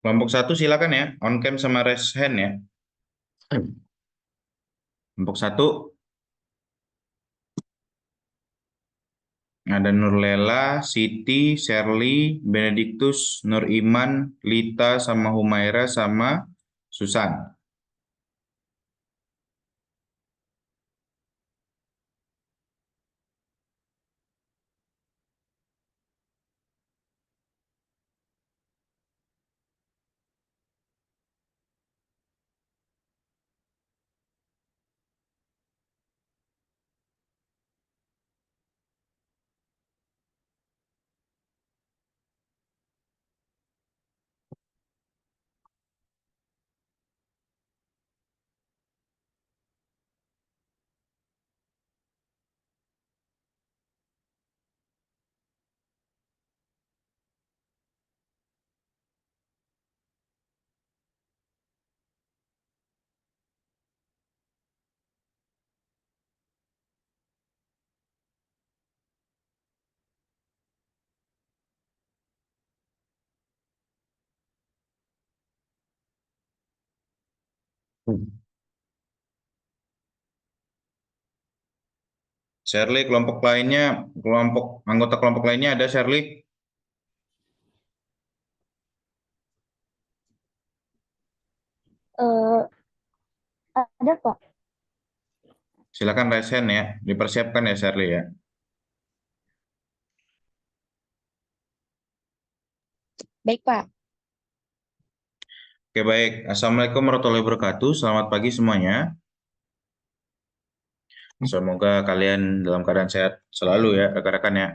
Kelompok satu silakan ya, on cam sama raise hand ya. Kelompok satu ada Nurlela, Siti, Sherly, Benediktus, Nur Iman, Lita, sama Humaira, sama Susan. Sherly, kelompok lainnya, kelompok anggota kelompok lainnya ada Sherly. Eh, ada Pak. Silakan raise hand ya, dipersiapkan ya Sherly ya. Baik Pak. Oke baik, Assalamualaikum warahmatullahi wabarakatuh. Selamat pagi semuanya. Semoga kalian dalam keadaan sehat selalu ya rekan-rekan ya.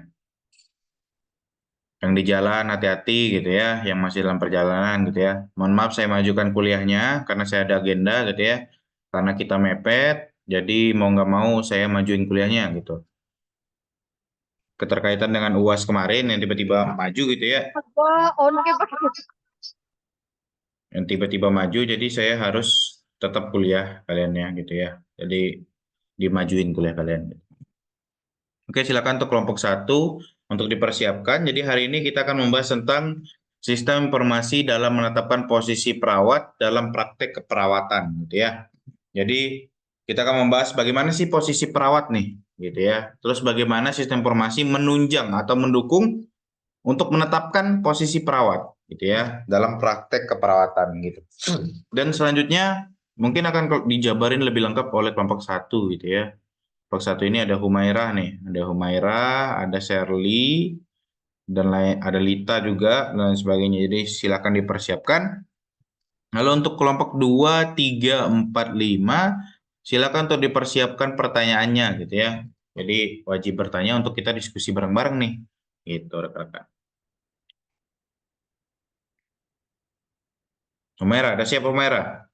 Yang di jalan hati-hati gitu ya, yang masih dalam perjalanan gitu ya. Mohon maaf saya majukan kuliahnya karena saya ada agenda gitu ya. Karena kita mepet, jadi mau nggak mau saya majuin kuliahnya gitu. Keterkaitan dengan UAS kemarin yang tiba-tiba maju gitu ya. Apa on ke Pak? Yang tiba-tiba maju, jadi saya harus tetap kuliah kalian ya gitu ya. Jadi dimajuin kuliah kalian. Oke, silakan untuk kelompok satu untuk dipersiapkan. Jadi hari ini kita akan membahas tentang sistem informasi dalam menetapkan posisi perawat dalam praktek keperawatan, gitu ya. Jadi kita akan membahas bagaimana sih posisi perawat nih, gitu ya. Terus bagaimana sistem informasi menunjang atau mendukung untuk menetapkan posisi perawat, gitu ya, dalam praktek keperawatan, gitu. Dan selanjutnya mungkin akan dijabarin lebih lengkap oleh kelompok satu, gitu ya. Kelompok satu ini ada Humairah nih, ada Humairah, ada Sherly, dan lain ada Lita juga dan lain sebagainya. Jadi silakan dipersiapkan. Lalu untuk kelompok 2, 3, 4, 5, silakan untuk dipersiapkan pertanyaannya gitu ya. Jadi wajib bertanya untuk kita diskusi bareng-bareng nih. Gitu rekan-rekan. Humairah, ada siapa Humairah?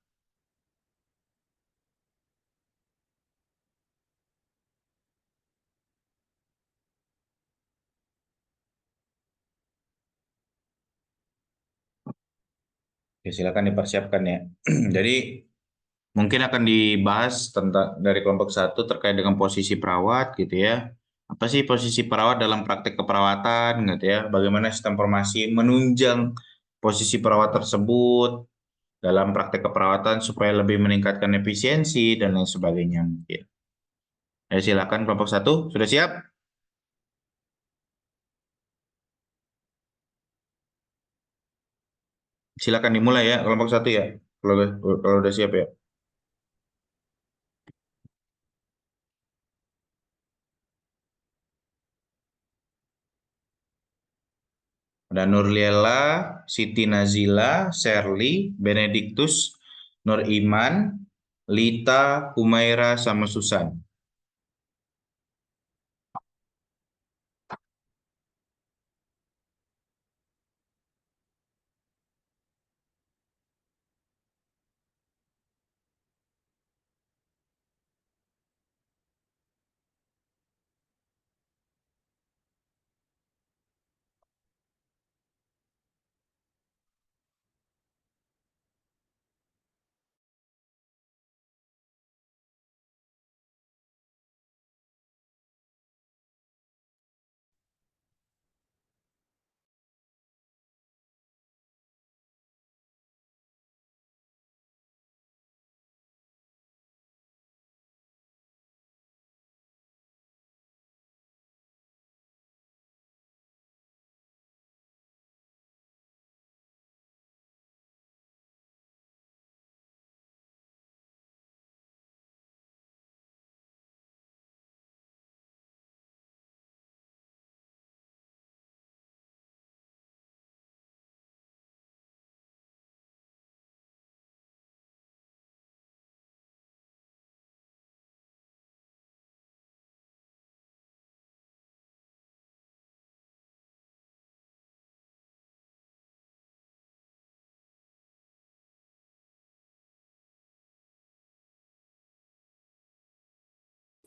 Oke, silakan dipersiapkan ya. Jadi mungkin akan dibahas tentang dari kelompok satu terkait dengan posisi perawat gitu ya. Apa sih posisi perawat dalam praktek keperawatan gitu ya? Bagaimana sistem informasi menunjang posisi perawat tersebut dalam praktek keperawatan supaya lebih meningkatkan efisiensi dan lain sebagainya mungkin. Ya, silakan kelompok satu, sudah siap? Silakan dimulai ya kelompok satu ya. Kalau udah siap ya. Ada Nurliela, Siti Nazila, Sherly, Benediktus, Nur Iman, Lita, Humaira, sama Susan.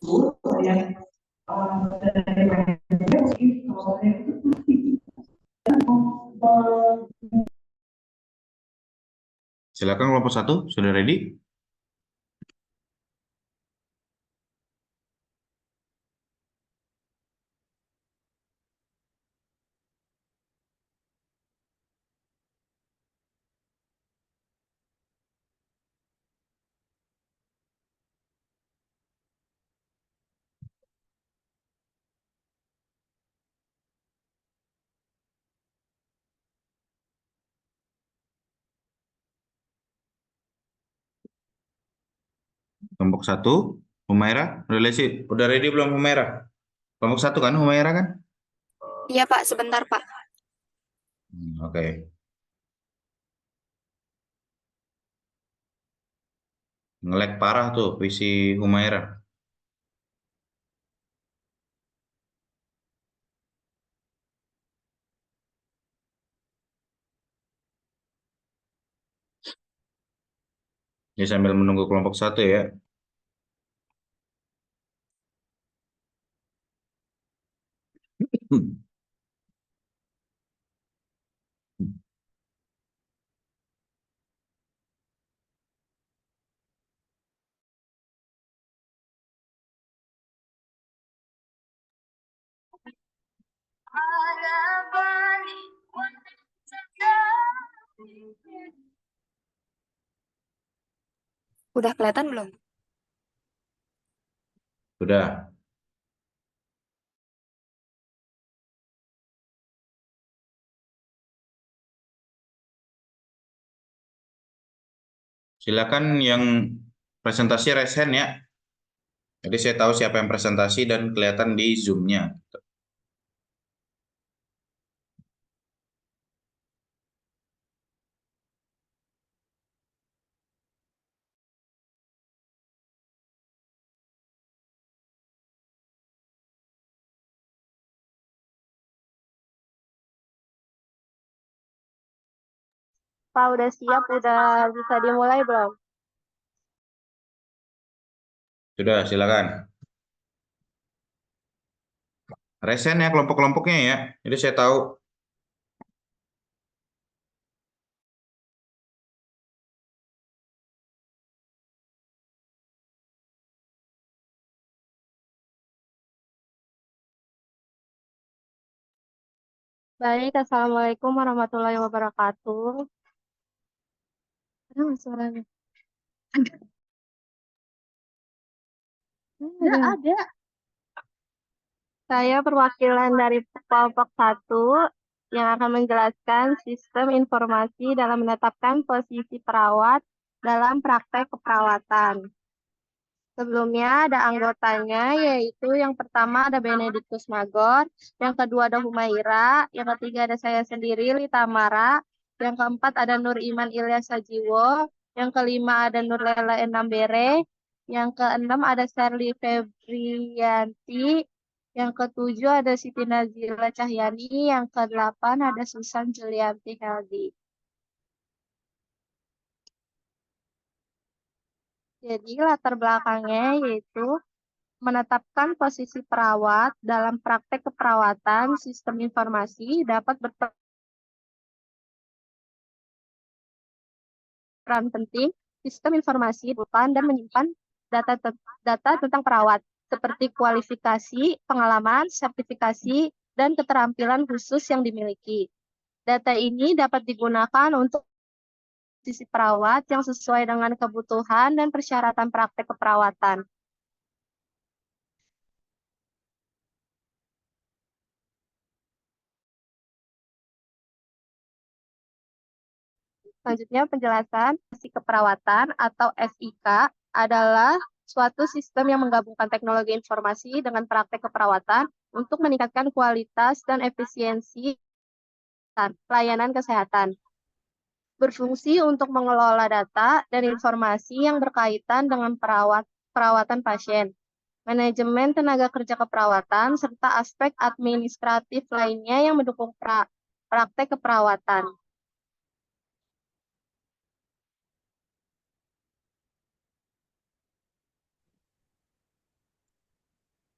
Silakan kelompok satu, sudah ready? Kelompok satu, Humaira, udah ready belum Humaira? Kelompok satu kan Humaira kan? Iya Pak, sebentar Pak. Oke. Nge-lag parah tuh PC Humaira. Ini sambil menunggu kelompok satu ya. Udah kelihatan belum? Sudah. Silakan yang presentasi raise hand ya. Jadi saya tahu siapa yang presentasi dan kelihatan di Zoom-nya. Pak udah siap, udah bisa dimulai belum? Sudah, silakan. Raise hand ya kelompok-kelompoknya ya. Jadi saya tahu. Baik, Assalamualaikum warahmatullahi wabarakatuh. Ada nggak suaranya? Ada. Saya perwakilan dari kelompok satu yang akan menjelaskan sistem informasi dalam menetapkan posisi perawat dalam praktek keperawatan. Sebelumnya ada anggotanya, yaitu yang pertama ada Benediktus Magor, yang kedua ada Humaira, yang ketiga ada saya sendiri, Lita Mara, yang keempat ada Nur Iman Ilyas Sajiwo, yang kelima ada Nur Lela Enambere, yang keenam ada Sherly Febrianti, yang ketujuh ada Siti Nazila Cahyani, yang kedelapan ada Susan Julianti Heldi. Jadi latar belakangnya yaitu menetapkan posisi perawat dalam praktek keperawatan sistem informasi dapat berperan penting. Sistem informasi bukan dan menyimpan data tentang perawat seperti kualifikasi, pengalaman, sertifikasi, dan keterampilan khusus yang dimiliki. Data ini dapat digunakan untuk sisi perawat yang sesuai dengan kebutuhan dan persyaratan praktek keperawatan. Selanjutnya penjelasan sisi keperawatan atau SIK adalah suatu sistem yang menggabungkan teknologi informasi dengan praktek keperawatan untuk meningkatkan kualitas dan efisiensi pelayanan kesehatan. Berfungsi untuk mengelola data dan informasi yang berkaitan dengan perawatan pasien, manajemen tenaga kerja keperawatan, serta aspek administratif lainnya yang mendukung praktek keperawatan.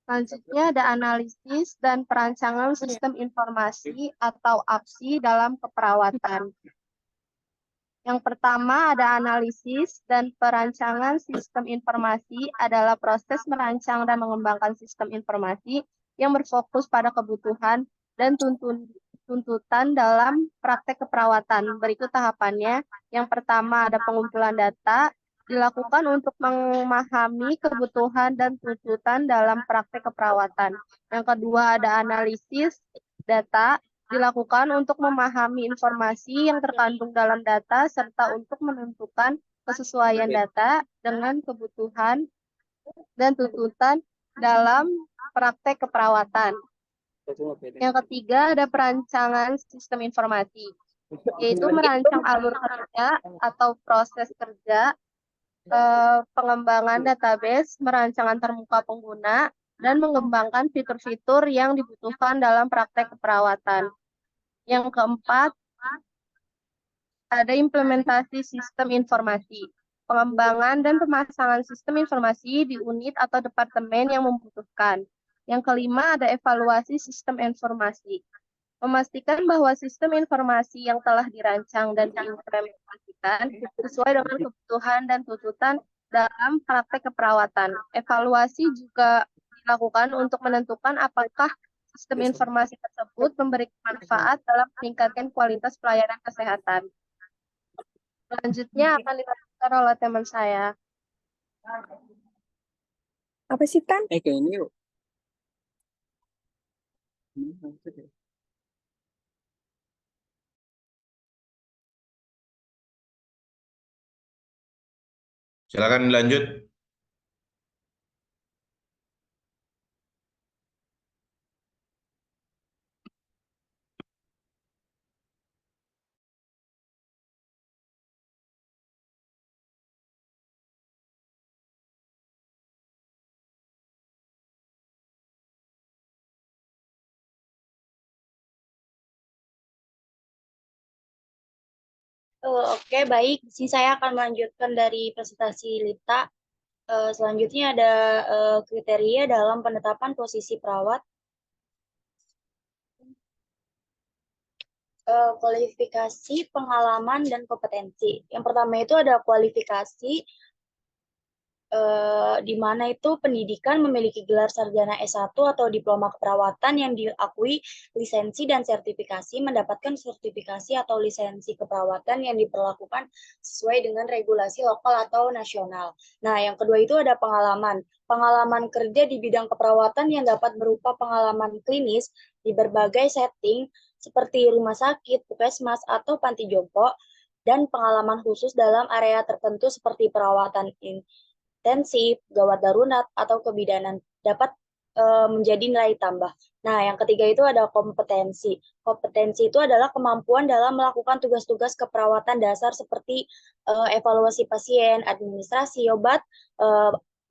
Selanjutnya ada analisis dan perancangan sistem informasi atau APSI dalam keperawatan. Yang pertama ada analisis dan perancangan sistem informasi adalah proses merancang dan mengembangkan sistem informasi yang berfokus pada kebutuhan dan tuntutan dalam praktek keperawatan. Berikut tahapannya. Yang pertama ada pengumpulan data, dilakukan untuk memahami kebutuhan dan tuntutan dalam praktek keperawatan. Yang kedua ada analisis data, dilakukan untuk memahami informasi yang terkandung dalam data serta untuk menentukan kesesuaian data dengan kebutuhan dan tuntutan dalam praktek keperawatan. Yang ketiga ada perancangan sistem informasi, yaitu merancang alur kerja atau proses kerja, pengembangan database, merancang antarmuka pengguna, dan mengembangkan fitur-fitur yang dibutuhkan dalam praktek keperawatan. Yang keempat, ada implementasi sistem informasi, pengembangan dan pemasangan sistem informasi di unit atau departemen yang membutuhkan. Yang kelima, ada evaluasi sistem informasi, memastikan bahwa sistem informasi yang telah dirancang dan diimplementasikan sesuai dengan kebutuhan dan tuntutan dalam praktek keperawatan. Evaluasi juga dilakukan untuk menentukan apakah sistem informasi tersebut memberi manfaat dalam meningkatkan kualitas pelayanan kesehatan. Selanjutnya akan dilakukan oleh teman saya. Apa sih, Tan? Kayaknya yuk. Silakan lanjut. Oke, baik. Di sini saya akan melanjutkan dari presentasi Lita. Selanjutnya ada kriteria dalam penetapan posisi perawat. Kualifikasi, pengalaman, dan kompetensi. Yang pertama itu ada kualifikasi, di mana itu pendidikan memiliki gelar sarjana S1 atau diploma keperawatan yang diakui lisensi dan sertifikasi, mendapatkan sertifikasi atau lisensi keperawatan yang diperlakukan sesuai dengan regulasi lokal atau nasional. Nah, yang kedua itu ada pengalaman. Pengalaman kerja di bidang keperawatan yang dapat berupa pengalaman klinis di berbagai setting seperti rumah sakit, puskesmas, atau panti jompo, dan pengalaman khusus dalam area tertentu seperti perawatan intensif, gawat darurat, atau kebidanan dapat menjadi nilai tambah. Nah, yang ketiga itu ada kompetensi. Kompetensi itu adalah kemampuan dalam melakukan tugas-tugas keperawatan dasar seperti evaluasi pasien, administrasi obat,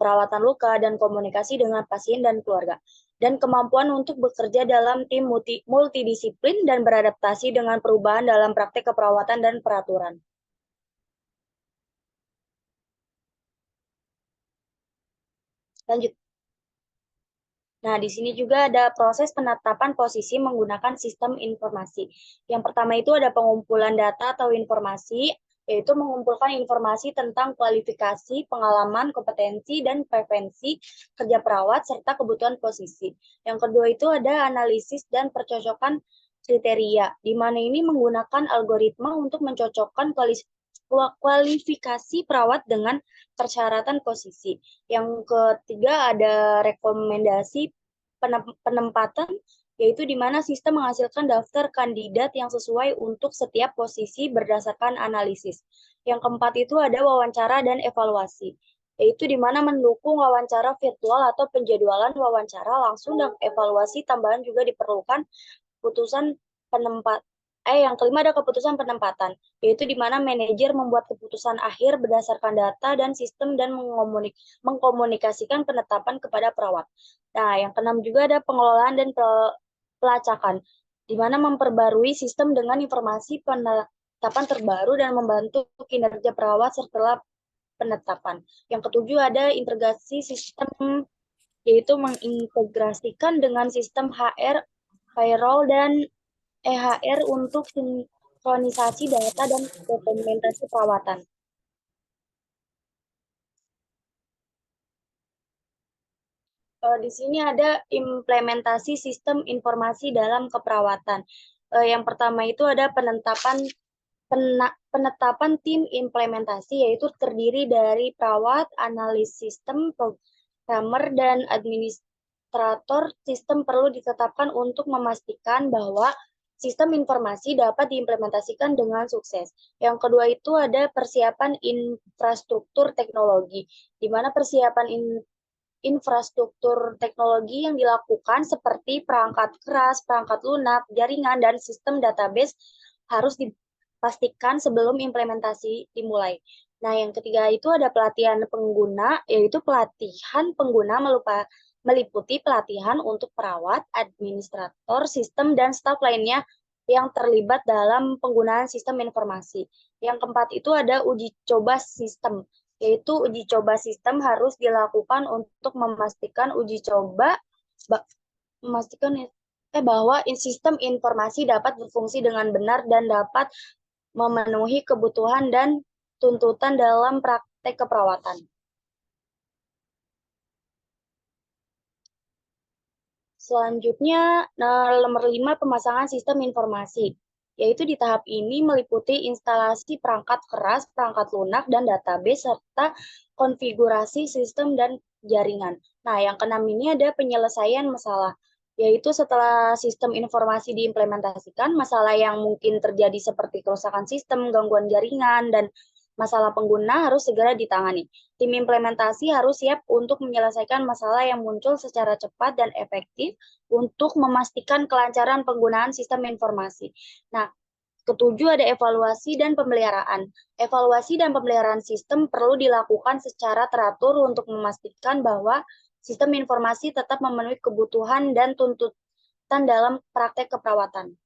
perawatan luka, dan komunikasi dengan pasien dan keluarga. Dan kemampuan untuk bekerja dalam tim multidisiplin dan beradaptasi dengan perubahan dalam praktek keperawatan dan peraturan. Lanjut. Nah, di sini juga ada proses penetapan posisi menggunakan sistem informasi. Yang pertama itu ada pengumpulan data atau informasi, yaitu mengumpulkan informasi tentang kualifikasi, pengalaman, kompetensi, dan preferensi kerja perawat, serta kebutuhan posisi. Yang kedua itu ada analisis dan percocokan kriteria, di mana ini menggunakan algoritma untuk mencocokkan kualifikasi perawat dengan persyaratan posisi. Yang ketiga ada rekomendasi penempatan, yaitu di mana sistem menghasilkan daftar kandidat yang sesuai untuk setiap posisi berdasarkan analisis. Yang keempat itu ada wawancara dan evaluasi, yaitu di mana mendukung wawancara virtual atau penjadwalan wawancara langsung dan evaluasi tambahan juga diperlukan. Putusan yang kelima ada keputusan penempatan, yaitu di mana manajer membuat keputusan akhir berdasarkan data dan sistem dan mengkomunikasikan penetapan kepada perawat. Nah, yang keenam juga ada pengelolaan dan pelacakan, di mana memperbarui sistem dengan informasi penetapan terbaru dan membantu kinerja perawat setelah penetapan. Yang ketujuh ada integrasi sistem yaitu mengintegrasikan dengan sistem HR, payroll, dan EHR untuk sinkronisasi data dan dokumentasi perawatan. Di sini ada implementasi sistem informasi dalam keperawatan. Yang pertama itu ada penetapan tim implementasi, yaitu terdiri dari perawat, analis sistem, programmer, dan administrator sistem perlu ditetapkan untuk memastikan bahwa sistem informasi dapat diimplementasikan dengan sukses. Yang kedua itu ada persiapan infrastruktur teknologi, di mana persiapan infrastruktur teknologi yang dilakukan seperti perangkat keras, perangkat lunak, jaringan, dan sistem database harus dipastikan sebelum implementasi dimulai. Nah, yang ketiga itu ada pelatihan pengguna, yaitu pelatihan pengguna meliputi pelatihan untuk perawat, administrator, sistem, dan staf lainnya yang terlibat dalam penggunaan sistem informasi. Yang keempat itu ada uji coba sistem, yaitu uji coba sistem harus dilakukan untuk memastikan bahwa sistem informasi dapat berfungsi dengan benar dan dapat memenuhi kebutuhan dan tuntutan dalam praktek keperawatan. Selanjutnya, nomor 5, pemasangan sistem informasi, yaitu di tahap ini meliputi instalasi perangkat keras, perangkat lunak, dan database, serta konfigurasi sistem dan jaringan. Nah, yang keenam ini ada penyelesaian masalah, yaitu setelah sistem informasi diimplementasikan, masalah yang mungkin terjadi seperti kerusakan sistem, gangguan jaringan, dan masalah pengguna harus segera ditangani. Tim implementasi harus siap untuk menyelesaikan masalah yang muncul secara cepat dan efektif untuk memastikan kelancaran penggunaan sistem informasi. Nah, ketujuh ada evaluasi dan pemeliharaan. Evaluasi dan pemeliharaan sistem perlu dilakukan secara teratur untuk memastikan bahwa sistem informasi tetap memenuhi kebutuhan dan tuntutan dalam praktek keperawatan.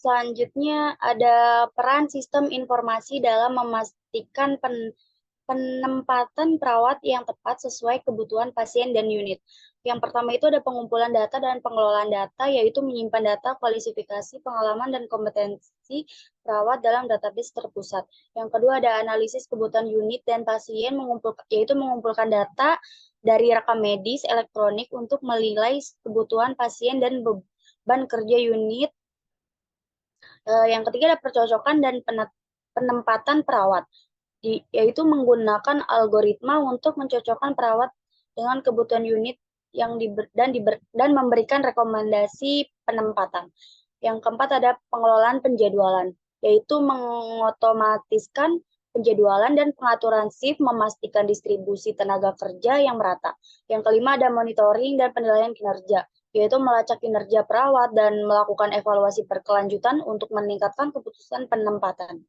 Selanjutnya ada peran sistem informasi dalam memastikan penempatan perawat yang tepat sesuai kebutuhan pasien dan unit. Yang pertama itu ada pengumpulan data dan pengelolaan data, yaitu menyimpan data, kualifikasi, pengalaman, dan kompetensi perawat dalam database terpusat. Yang kedua ada analisis kebutuhan unit dan pasien, yaitu mengumpulkan data dari rekam medis elektronik untuk menilai kebutuhan pasien dan beban kerja unit. Yang ketiga ada percocokan dan penempatan perawat, yaitu menggunakan algoritma untuk mencocokkan perawat dengan kebutuhan unit dan memberikan rekomendasi penempatan. Yang keempat ada pengelolaan penjadwalan, yaitu mengotomatiskan penjadwalan dan pengaturan shift, memastikan distribusi tenaga kerja yang merata. Yang kelima ada monitoring dan penilaian kinerja, yaitu melacak kinerja perawat dan melakukan evaluasi berkelanjutan untuk meningkatkan keputusan penempatan.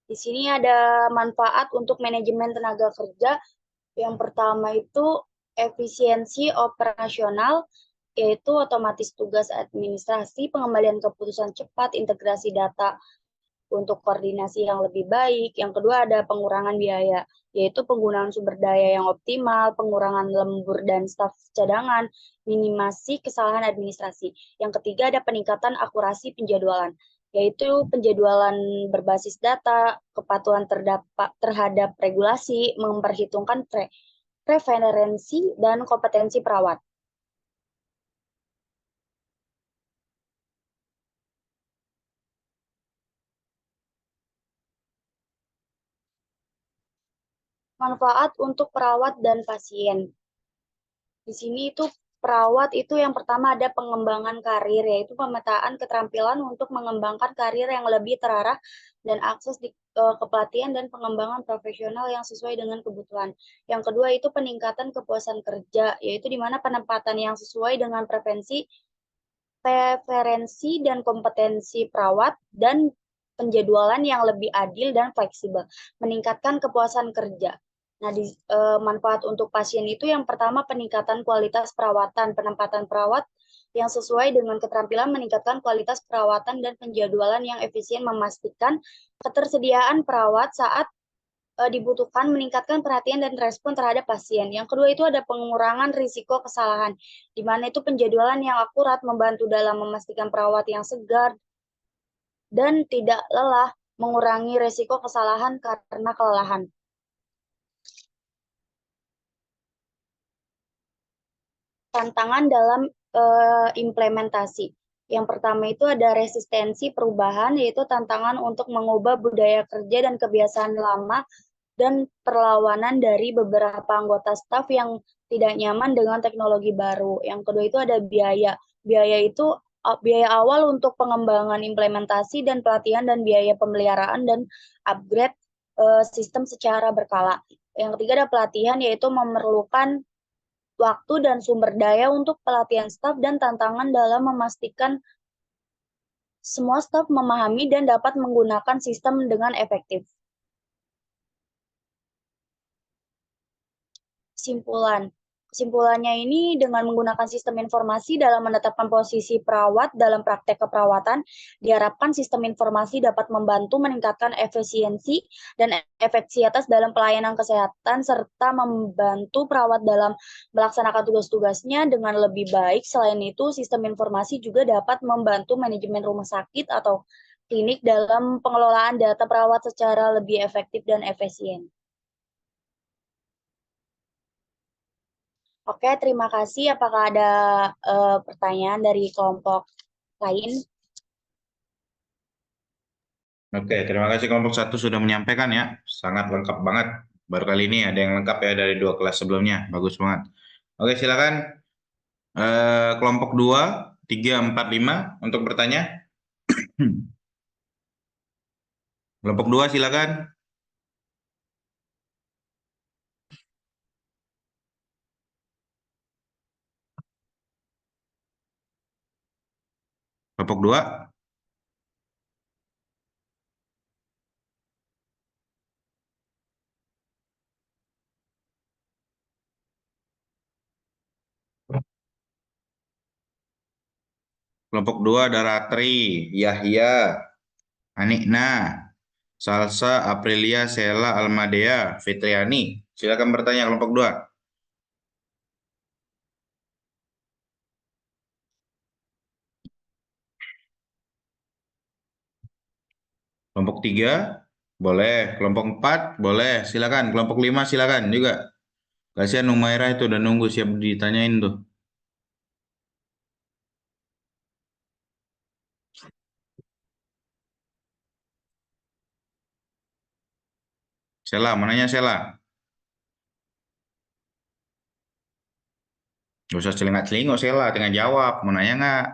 Di sini ada manfaat untuk manajemen tenaga kerja. Yang pertama itu efisiensi operasional, yaitu otomatis tugas administrasi, pengembalian keputusan cepat, integrasi data untuk koordinasi yang lebih baik. Yang kedua ada pengurangan biaya, yaitu penggunaan sumber daya yang optimal, pengurangan lembur dan staf cadangan, minimasi kesalahan administrasi. Yang ketiga ada peningkatan akurasi penjadwalan, yaitu penjadwalan berbasis data, kepatuhan terhadap regulasi, memperhitungkan preferensi dan kompetensi perawat. Manfaat untuk perawat dan pasien. Di sini itu perawat itu yang pertama ada pengembangan karir, yaitu pemetaan keterampilan untuk mengembangkan karir yang lebih terarah dan akses kepelatihan dan pengembangan profesional yang sesuai dengan kebutuhan. Yang kedua itu peningkatan kepuasan kerja, yaitu di mana penempatan yang sesuai dengan preferensi dan kompetensi perawat dan penjadwalan yang lebih adil dan fleksibel, meningkatkan kepuasan kerja. Nah, manfaat untuk pasien itu yang pertama peningkatan kualitas perawatan, penempatan perawat yang sesuai dengan keterampilan meningkatkan kualitas perawatan dan penjadwalan yang efisien, memastikan ketersediaan perawat saat dibutuhkan, meningkatkan perhatian dan respon terhadap pasien. Yang kedua itu ada pengurangan risiko kesalahan, di mana itu penjadwalan yang akurat membantu dalam memastikan perawat yang segar dan tidak lelah, mengurangi risiko kesalahan karena kelelahan. Tantangan dalam implementasi. Yang pertama itu ada resistensi perubahan, yaitu tantangan untuk mengubah budaya kerja dan kebiasaan lama dan perlawanan dari beberapa anggota staf yang tidak nyaman dengan teknologi baru. Yang kedua itu ada biaya. Biaya itu biaya awal untuk pengembangan implementasi dan pelatihan dan biaya pemeliharaan dan upgrade sistem secara berkala. Yang ketiga ada pelatihan, yaitu memerlukan waktu dan sumber daya untuk pelatihan staf dan tantangan dalam memastikan semua staf memahami dan dapat menggunakan sistem dengan efektif. Kesimpulannya ini, dengan menggunakan sistem informasi dalam menetapkan posisi perawat dalam praktek keperawatan, diharapkan sistem informasi dapat membantu meningkatkan efisiensi dan efektivitas dalam pelayanan kesehatan, serta membantu perawat dalam melaksanakan tugas-tugasnya dengan lebih baik. Selain itu, sistem informasi juga dapat membantu manajemen rumah sakit atau klinik dalam pengelolaan data perawat secara lebih efektif dan efisien. Oke, terima kasih. Apakah ada pertanyaan dari kelompok lain? Oke, terima kasih kelompok 1 sudah menyampaikan ya. Sangat lengkap banget. Baru kali ini ada yang lengkap ya dari 2 kelas sebelumnya. Bagus banget. Oke, silakan kelompok 2, 3, 4, 5 untuk bertanya. Kelompok 2 silakan. Kelompok 2. Kelompok 2 ada Ratri, Yahya, Anikna, Salsa, Aprilia, Sela, Almadea, Fitriani. Silakan bertanya kelompok 2. Kelompok 3 boleh, kelompok 4 boleh. Silakan kelompok 5 silakan juga. Kasihan Umairah itu udah nunggu siap ditanyain tuh. Sela, mananya Sela? Gak usah celingak-celingok Sela, tinggal jawab. Mau nanya nggak?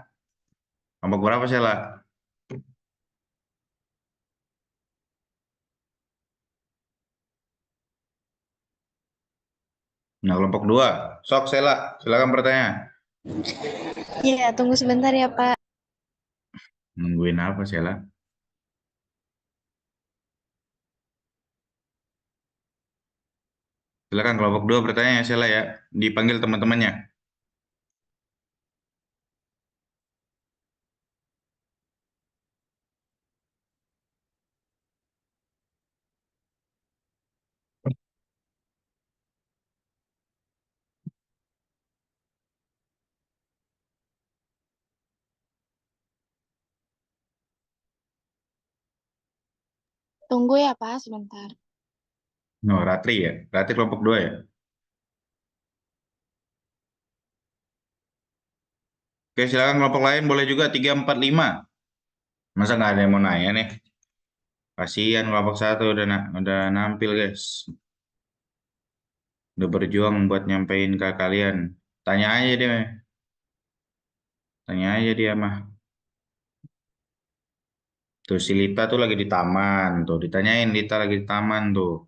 Kelompok berapa Sela? Nah, kelompok 2. Sok Sela, silakan bertanya. Iya, tunggu sebentar ya, Pak. Nungguin apa Sela? Silakan kelompok 2 bertanya ya Sela ya. Dipanggil teman-temannya. Tunggu ya, Pak, sebentar. No, Ratri ya. Ratri kelompok 2 ya. Oke, silakan kelompok lain boleh juga 3, 4, 5. Masa nggak ada yang mau nanya nih? Kasihan kelompok 1 udah nampil guys. Udah berjuang buat nyampein ke kalian. Tanya aja dia. Tanya aja dia mah. Tuh si Lita tuh lagi di taman tuh. Ditanyain Lita lagi di taman tuh.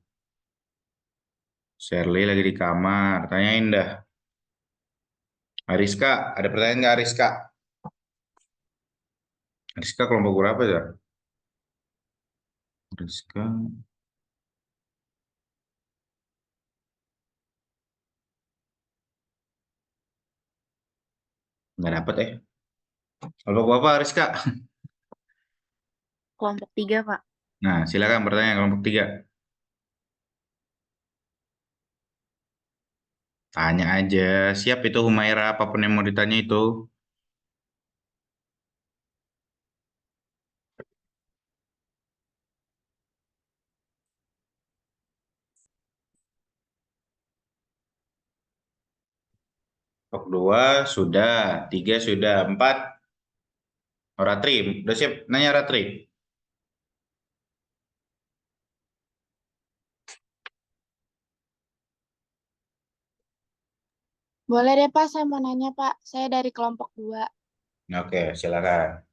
Shirley lagi di kamar. Tanyain dah. Ariska, ada pertanyaan nggak Ariska? Ariska kelompok berapa ya? Ariska. Nggak dapet ya. Kelompok Bapak, Rizka. Kelompok 3, Pak. Nah, silakan bertanya kelompok 3. Tanya aja. Siap itu Humaira, apapun yang mau ditanya itu. Kelompok 2 sudah, 3 sudah, 4. Oh, Ratri, udah siap nanya Ratri? Boleh deh Pak, saya mau nanya Pak. Saya dari kelompok 2. Oke, silakan.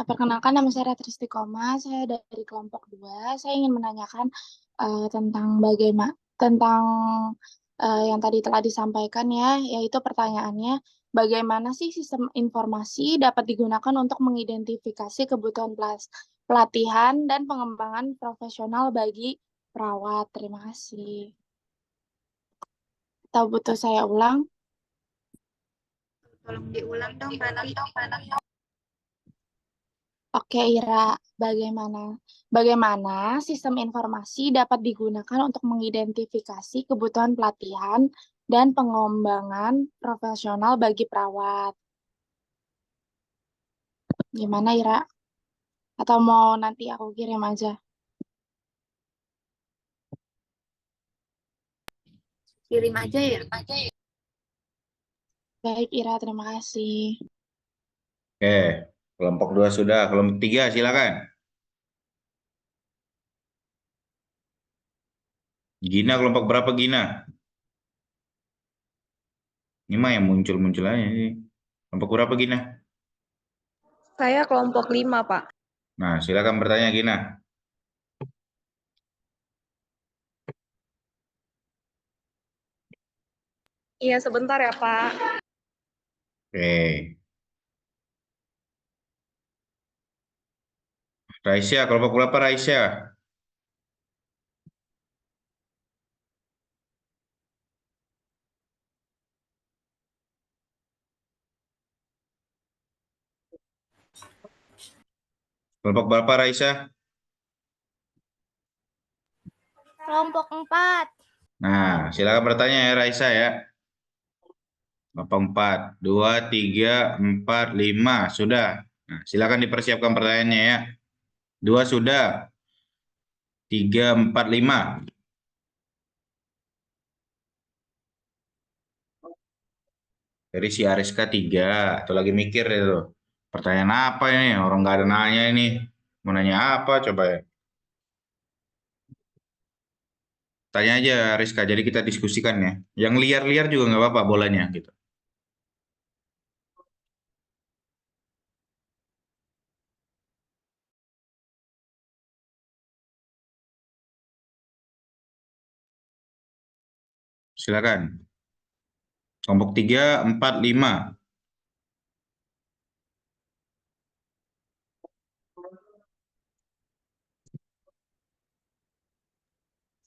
Perkenalkan nama saya Ratri Koma, saya dari kelompok 2. Saya ingin menanyakan tentang tentang yang tadi telah disampaikan ya, yaitu pertanyaannya, bagaimana sih sistem informasi dapat digunakan untuk mengidentifikasi kebutuhan pelatihan dan pengembangan profesional bagi perawat? Terima kasih. Atau butuh saya ulang? Tolong diulang dong, Ratri. Oke, Ira, bagaimana sistem informasi dapat digunakan untuk mengidentifikasi kebutuhan pelatihan dan pengembangan profesional bagi perawat? Gimana, Ira? Atau mau nanti aku kirim aja? Kirim aja ya. Baik, Ira, terima kasih. Oke, kelompok 2 sudah, kelompok 3 silakan. Gina kelompok berapa Gina? Ini mah yang muncul-muncul aja nih. Kelompok berapa Gina? Saya kelompok 5, Pak. Nah, silakan bertanya Gina. Iya, sebentar ya, Pak. Oke. Raisya, kelompok berapa Raisya? Kelompok berapa Raisya? Kelompok 4. Nah, silakan bertanya ya Raisa ya. Kelompok 4, 2, 3, 4, 5. Sudah. Nah, silakan dipersiapkan pertanyaannya ya. 2 sudah. 3, 4, 5. Dari si Ariska 3. Tuh lagi mikir itu. Pertanyaan apa ini? Orang nggak ada nanya ini. Mau nanya apa coba ya? Tanya aja Rizka, jadi kita diskusikan ya. Yang liar-liar juga nggak apa-apa bolanya gitu. Silakan. Kelompok 3, 4, 5.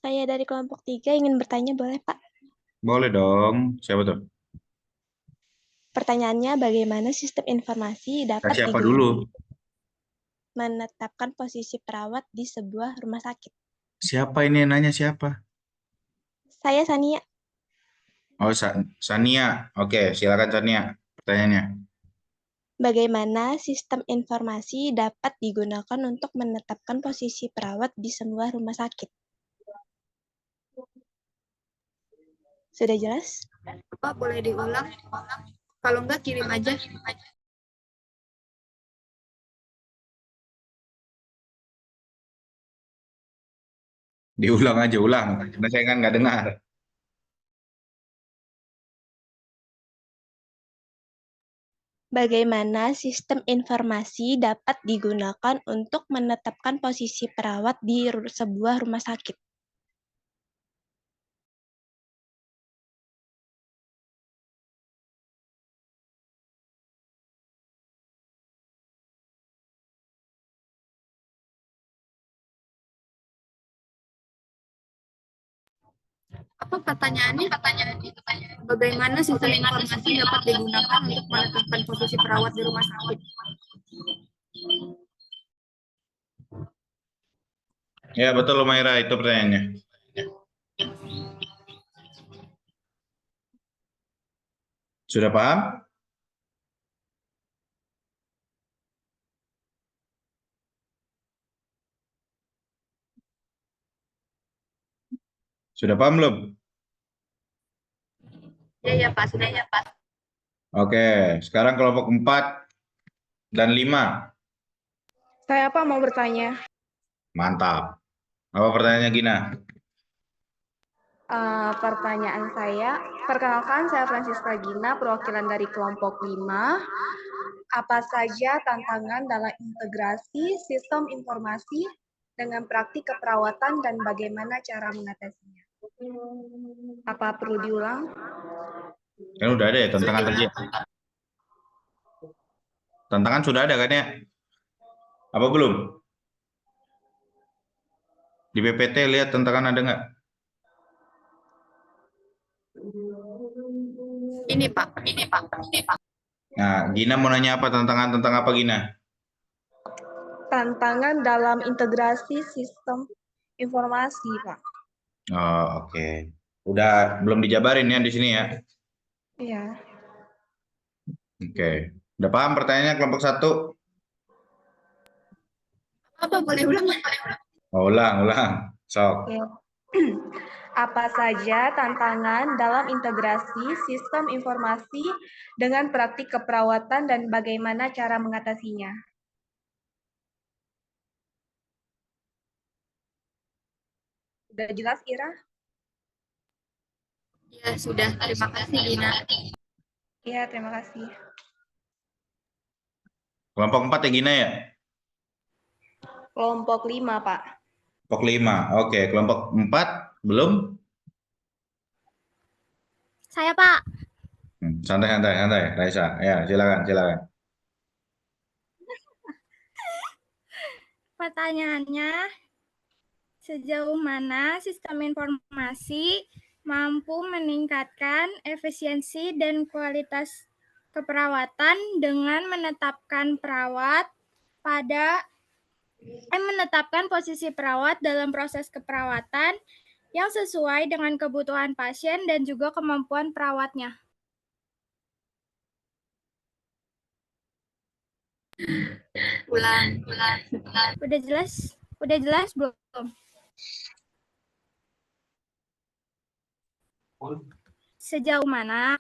Saya dari kelompok 3 ingin bertanya, boleh Pak? Boleh dong. Siapa tuh? Pertanyaannya, bagaimana sistem informasi dapat Siapa digunakan dulu? menetapkan posisi perawat di sebuah rumah sakit? Siapa ini yang nanya siapa? Saya Sania. Oh, Sania. Oke, silakan Sania. Pertanyaannya. Bagaimana sistem informasi dapat digunakan untuk menetapkan posisi perawat di sebuah rumah sakit? Sudah jelas? Pak, boleh diulang? Kalau enggak, kirim aja. Diulang aja, ulang. Karena saya kan nggak dengar. Bagaimana sistem informasi dapat digunakan untuk menetapkan posisi perawat di sebuah rumah sakit? Apa pertanyaannya? Bagaimana sistem informasi dapat digunakan untuk menetapkan posisi perawat di rumah sakit? Ya, betul Lumaira, itu pertanyaannya. Sudah paham? Sudah paham belum? Ya Pak, sudah ya Pak. Oke, sekarang kelompok 4 dan 5. Saya Pak mau bertanya. Mantap. Apa pertanyaannya Gina? Pertanyaan saya, perkenalkan saya Francisca Gina, perwakilan dari kelompok 5. Apa saja tantangan dalam integrasi sistem informasi dengan praktik keperawatan dan bagaimana cara mengatasinya? Apa perlu diulang? Kan udah ada ya tantangan tadi ya? Tantangan sudah ada kan ya? Apa belum? Di PPT lihat tantangan ada nggak? Ini Pak. Nah, Gina mau nanya apa? Tantangan tentang apa Gina? Tantangan dalam integrasi sistem informasi, Pak. Oh, oke. Udah belum dijabarin ya di sini ya? Iya. Oke. Udah paham pertanyaannya kelompok 1? Apa boleh ulang? Oh, ulang. Sok. Oke. Apa saja tantangan dalam integrasi sistem informasi dengan praktik keperawatan dan bagaimana cara mengatasinya? Sudah jelas, Ira? Ya sudah, terima kasih Gina. Iya, terima kasih. Kelompok 4 ya Gina ya? Kelompok 5, Pak. Kelompok 5. Oke, kelompok 4 belum? Saya, Pak. Santai, Raisa. Ya, silakan. Pertanyaannya, sejauh mana sistem informasi mampu meningkatkan efisiensi dan kualitas keperawatan dengan menetapkan posisi perawat dalam proses keperawatan yang sesuai dengan kebutuhan pasien dan juga kemampuan perawatnya. Ulang. Udah jelas belum? Sejauh mana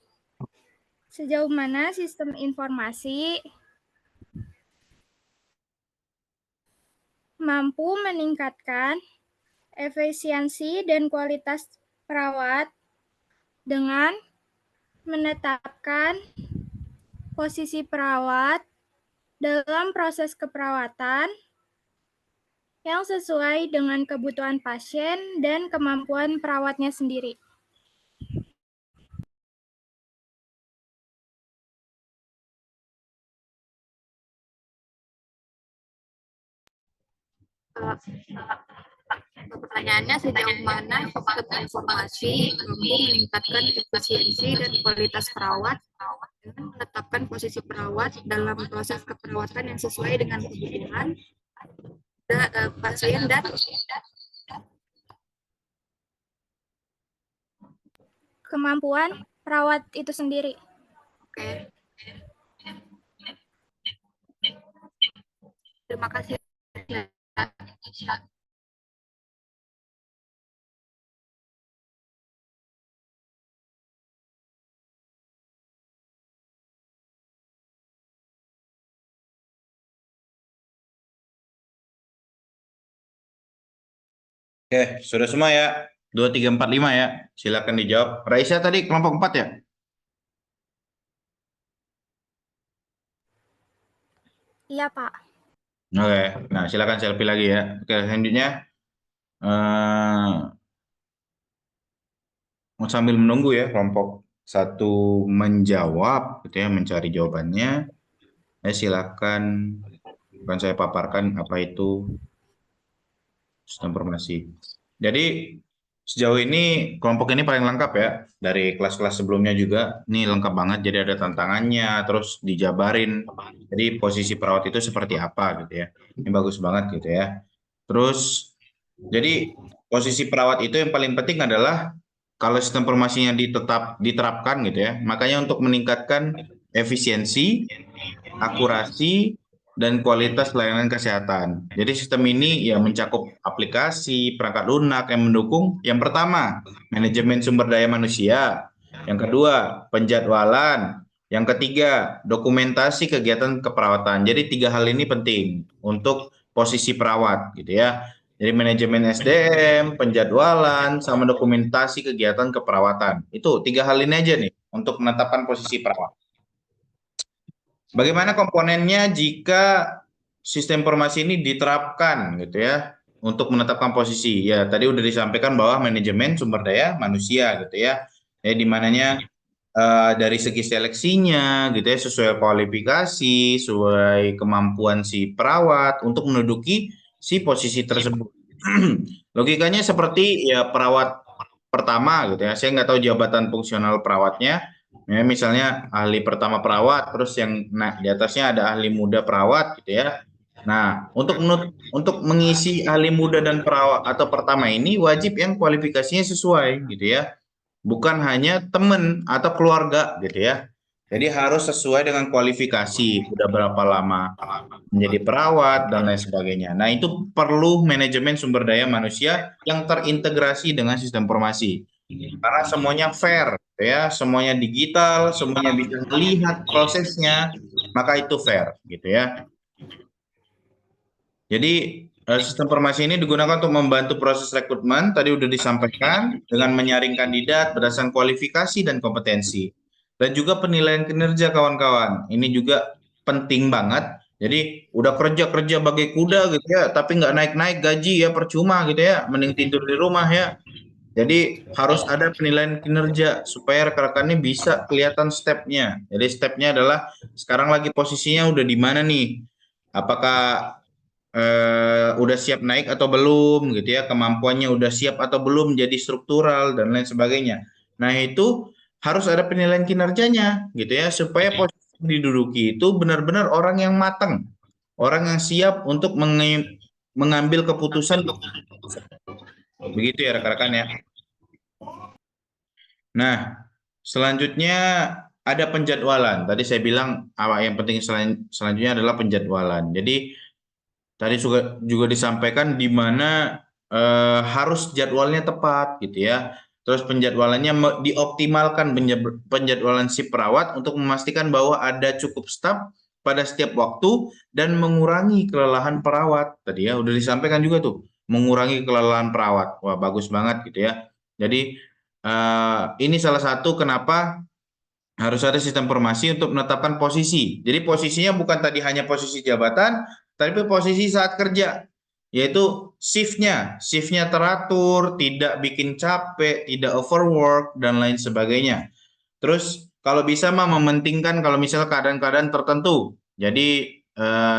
sistem informasi mampu meningkatkan efisiensi dan kualitas perawat dengan menetapkan posisi perawat dalam proses keperawatan yang sesuai dengan kebutuhan pasien dan kemampuan perawatnya sendiri. Pertanyaannya sejauh mana sistem informasi mampu meningkatkan efisiensi dan kualitas perawat dengan menetapkan posisi perawat dalam proses keperawatan yang sesuai dengan kebutuhan pasien dan Kemampuan perawat itu sendiri. Oke. Terima kasih. Oke, sudah semua ya? 2, 3, 4, 5 ya? Silakan dijawab. Raisa tadi kelompok 4 ya? Iya, Pak. Oke, nah silakan selfie lagi ya. Oke, selanjutnya sambil menunggu ya kelompok 1 menjawab, gitu ya, mencari jawabannya. Silakan, akan saya paparkan apa itu sistem informasi. Jadi Sejauh ini kelompok ini paling lengkap ya. Dari kelas-kelas sebelumnya juga, ini lengkap banget. Jadi ada tantangannya, terus dijabarin. Jadi posisi perawat itu seperti apa gitu ya. Ini bagus banget gitu ya. Terus, jadi posisi perawat itu yang paling penting adalah kalau sistem informasinya diterapkan gitu ya. Makanya untuk meningkatkan efisiensi, akurasi, dan kualitas layanan kesehatan. Jadi sistem ini ya mencakup aplikasi, perangkat lunak yang mendukung yang pertama, manajemen sumber daya manusia. Yang kedua, penjadwalan. Yang ketiga, dokumentasi kegiatan keperawatan. Jadi 3 hal ini penting untuk posisi perawat gitu ya. Jadi manajemen SDM, penjadwalan, sama dokumentasi kegiatan keperawatan. Itu 3 hal ini aja nih untuk menetapkan posisi perawat. Bagaimana komponennya jika sistem informasi ini diterapkan gitu ya untuk menetapkan posisi? Ya, tadi udah disampaikan bahwa manajemen sumber daya manusia gitu ya. Ya di mananya dari segi seleksinya gitu ya sesuai kualifikasi, sesuai kemampuan si perawat untuk menduduki si posisi tersebut. Logikanya seperti ya perawat pertama gitu ya. Saya nggak tahu jabatan fungsional perawatnya. Ya, misalnya ahli pertama perawat, terus yang di atasnya ada ahli muda perawat gitu ya. Nah, untuk mengisi ahli muda dan perawat atau pertama ini wajib yang kualifikasinya sesuai gitu ya. Bukan hanya teman atau keluarga gitu ya. Jadi harus sesuai dengan kualifikasi, udah berapa lama menjadi perawat dan lain sebagainya. Nah, itu perlu manajemen sumber daya manusia yang terintegrasi dengan sistem informasi. Karena semuanya fair, ya, semuanya digital, semuanya bisa melihat prosesnya, maka itu fair, gitu ya. Jadi sistem informasi ini digunakan untuk membantu proses rekrutmen, tadi udah disampaikan, dengan menyaring kandidat berdasarkan kualifikasi dan kompetensi. Dan juga penilaian kinerja kawan-kawan, ini juga penting banget. Jadi udah kerja-kerja bagai kuda gitu ya, tapi nggak naik-naik gaji ya percuma gitu ya, mending tidur di rumah ya. Jadi harus ada penilaian kinerja supaya rekan-rekannya bisa kelihatan stepnya. Jadi stepnya adalah sekarang lagi posisinya udah di mana nih? Apakah udah siap naik atau belum gitu ya? Kemampuannya udah siap atau belum jadi struktural dan lain sebagainya. Nah itu harus ada penilaian kinerjanya gitu ya supaya posisi yang diduduki itu benar-benar orang yang matang, orang yang siap untuk mengambil keputusan. Begitu ya rekan-rekan ya. Nah, selanjutnya ada penjadwalan. Tadi saya bilang yang penting selanjutnya adalah penjadwalan. Jadi tadi juga disampaikan di mana harus jadwalnya tepat gitu ya. Terus penjadwalannya dioptimalkan penjadwalan si perawat untuk memastikan bahwa ada cukup staf pada setiap waktu dan mengurangi kelelahan perawat. Tadi ya udah disampaikan juga tuh, mengurangi kelelahan perawat. Wah, bagus banget gitu ya. Jadi ini salah satu kenapa harus ada sistem informasi untuk menetapkan posisi. Jadi posisinya bukan tadi hanya posisi jabatan, tapi posisi saat kerja, yaitu shiftnya. Shiftnya teratur, tidak bikin capek, tidak overwork, dan lain sebagainya. Terus kalau bisa mah mementingkan kalau misalnya keadaan-keadaan tertentu. Jadi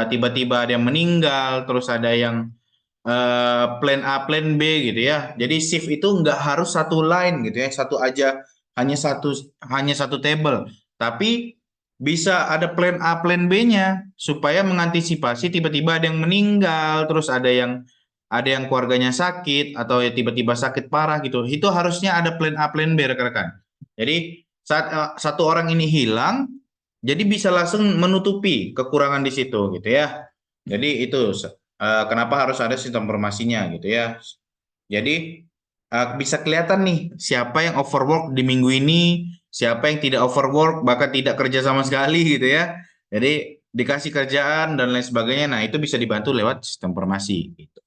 tiba-tiba ada yang meninggal, terus ada yang plan A, plan B gitu ya. Jadi shift itu nggak harus satu line gitu ya, satu aja, hanya satu table. Tapi bisa ada plan A, plan B-nya supaya mengantisipasi tiba-tiba ada yang meninggal, terus ada yang keluarganya sakit atau ya tiba-tiba sakit parah gitu. Itu harusnya ada plan A, plan B rekan-rekan. Jadi saat satu orang ini hilang, jadi bisa langsung menutupi kekurangan di situ gitu ya. Jadi itu kenapa harus ada sistem informasinya gitu ya. Jadi bisa kelihatan nih siapa yang overwork di minggu ini, siapa yang tidak overwork bahkan tidak kerja sama sekali gitu ya. Jadi dikasih kerjaan dan lain sebagainya. Nah, itu bisa dibantu lewat sistem informasi gitu.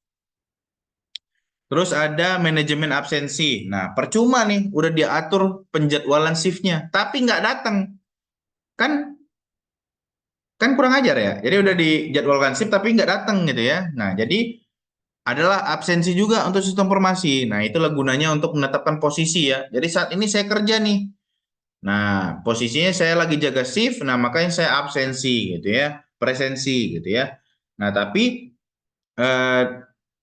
Terus ada manajemen absensi. Nah, percuma nih udah diatur penjadwalan shiftnya, tapi nggak datang. Kan kurang ajar ya. Jadi udah dijadwalkan shift tapi nggak datang gitu ya. Nah, jadi adalah absensi juga untuk sistem informasi. Nah, itulah gunanya untuk menetapkan posisi ya. Jadi saat ini saya kerja nih. Nah, posisinya saya lagi jaga shift, nah makanya saya absensi gitu ya, presensi gitu ya. Nah, tapi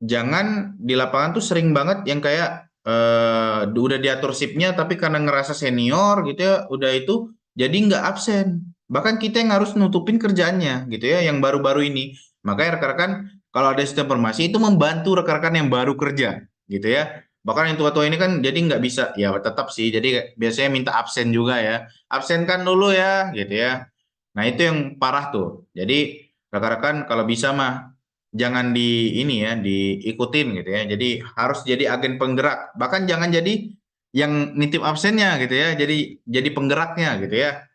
jangan di lapangan tuh sering banget yang kayak udah diatur shiftnya, tapi karena ngerasa senior gitu ya, udah itu jadi nggak absen. Bahkan kita yang harus nutupin kerjaannya gitu ya, yang baru-baru ini. Makanya rekan-rekan kalau ada sistem informasi itu membantu rekan-rekan yang baru kerja gitu ya. Bahkan yang tua-tua ini kan jadi nggak bisa, ya tetap sih. Jadi biasanya minta absen juga ya. Absenkan dulu ya gitu ya. Nah itu yang parah tuh. Jadi rekan-rekan kalau bisa mah jangan di ini ya, diikutin gitu ya. Jadi harus jadi agen penggerak. Bahkan jangan jadi yang nitip absennya gitu ya. Jadi penggeraknya gitu ya,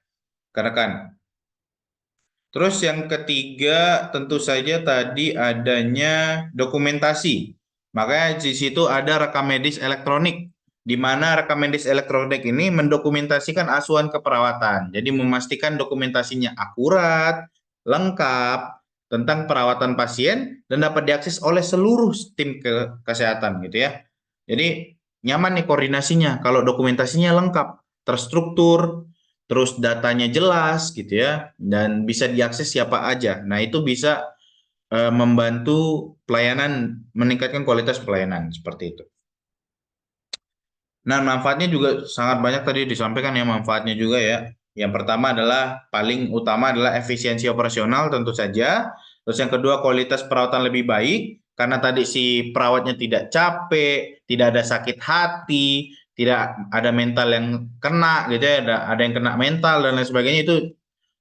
rekan-rekan. Terus yang ketiga tentu saja tadi adanya dokumentasi. Makanya di situ ada rekam medis elektronik, di mana rekam medis elektronik ini mendokumentasikan asuhan keperawatan. Jadi memastikan dokumentasinya akurat, lengkap tentang perawatan pasien dan dapat diakses oleh seluruh tim kesehatan gitu ya. Jadi nyaman nih koordinasinya kalau dokumentasinya lengkap, terstruktur, terus datanya jelas gitu ya, dan bisa diakses siapa aja. Nah itu bisa membantu pelayanan, meningkatkan kualitas pelayanan seperti itu. Nah manfaatnya juga sangat banyak tadi disampaikan ya, manfaatnya juga ya. Yang pertama adalah paling utama adalah efisiensi operasional tentu saja. Terus yang kedua kualitas perawatan lebih baik karena tadi si perawatnya tidak capek, tidak ada sakit hati, tidak ada mental yang kena gitu ya, ada yang kena mental dan lain sebagainya, itu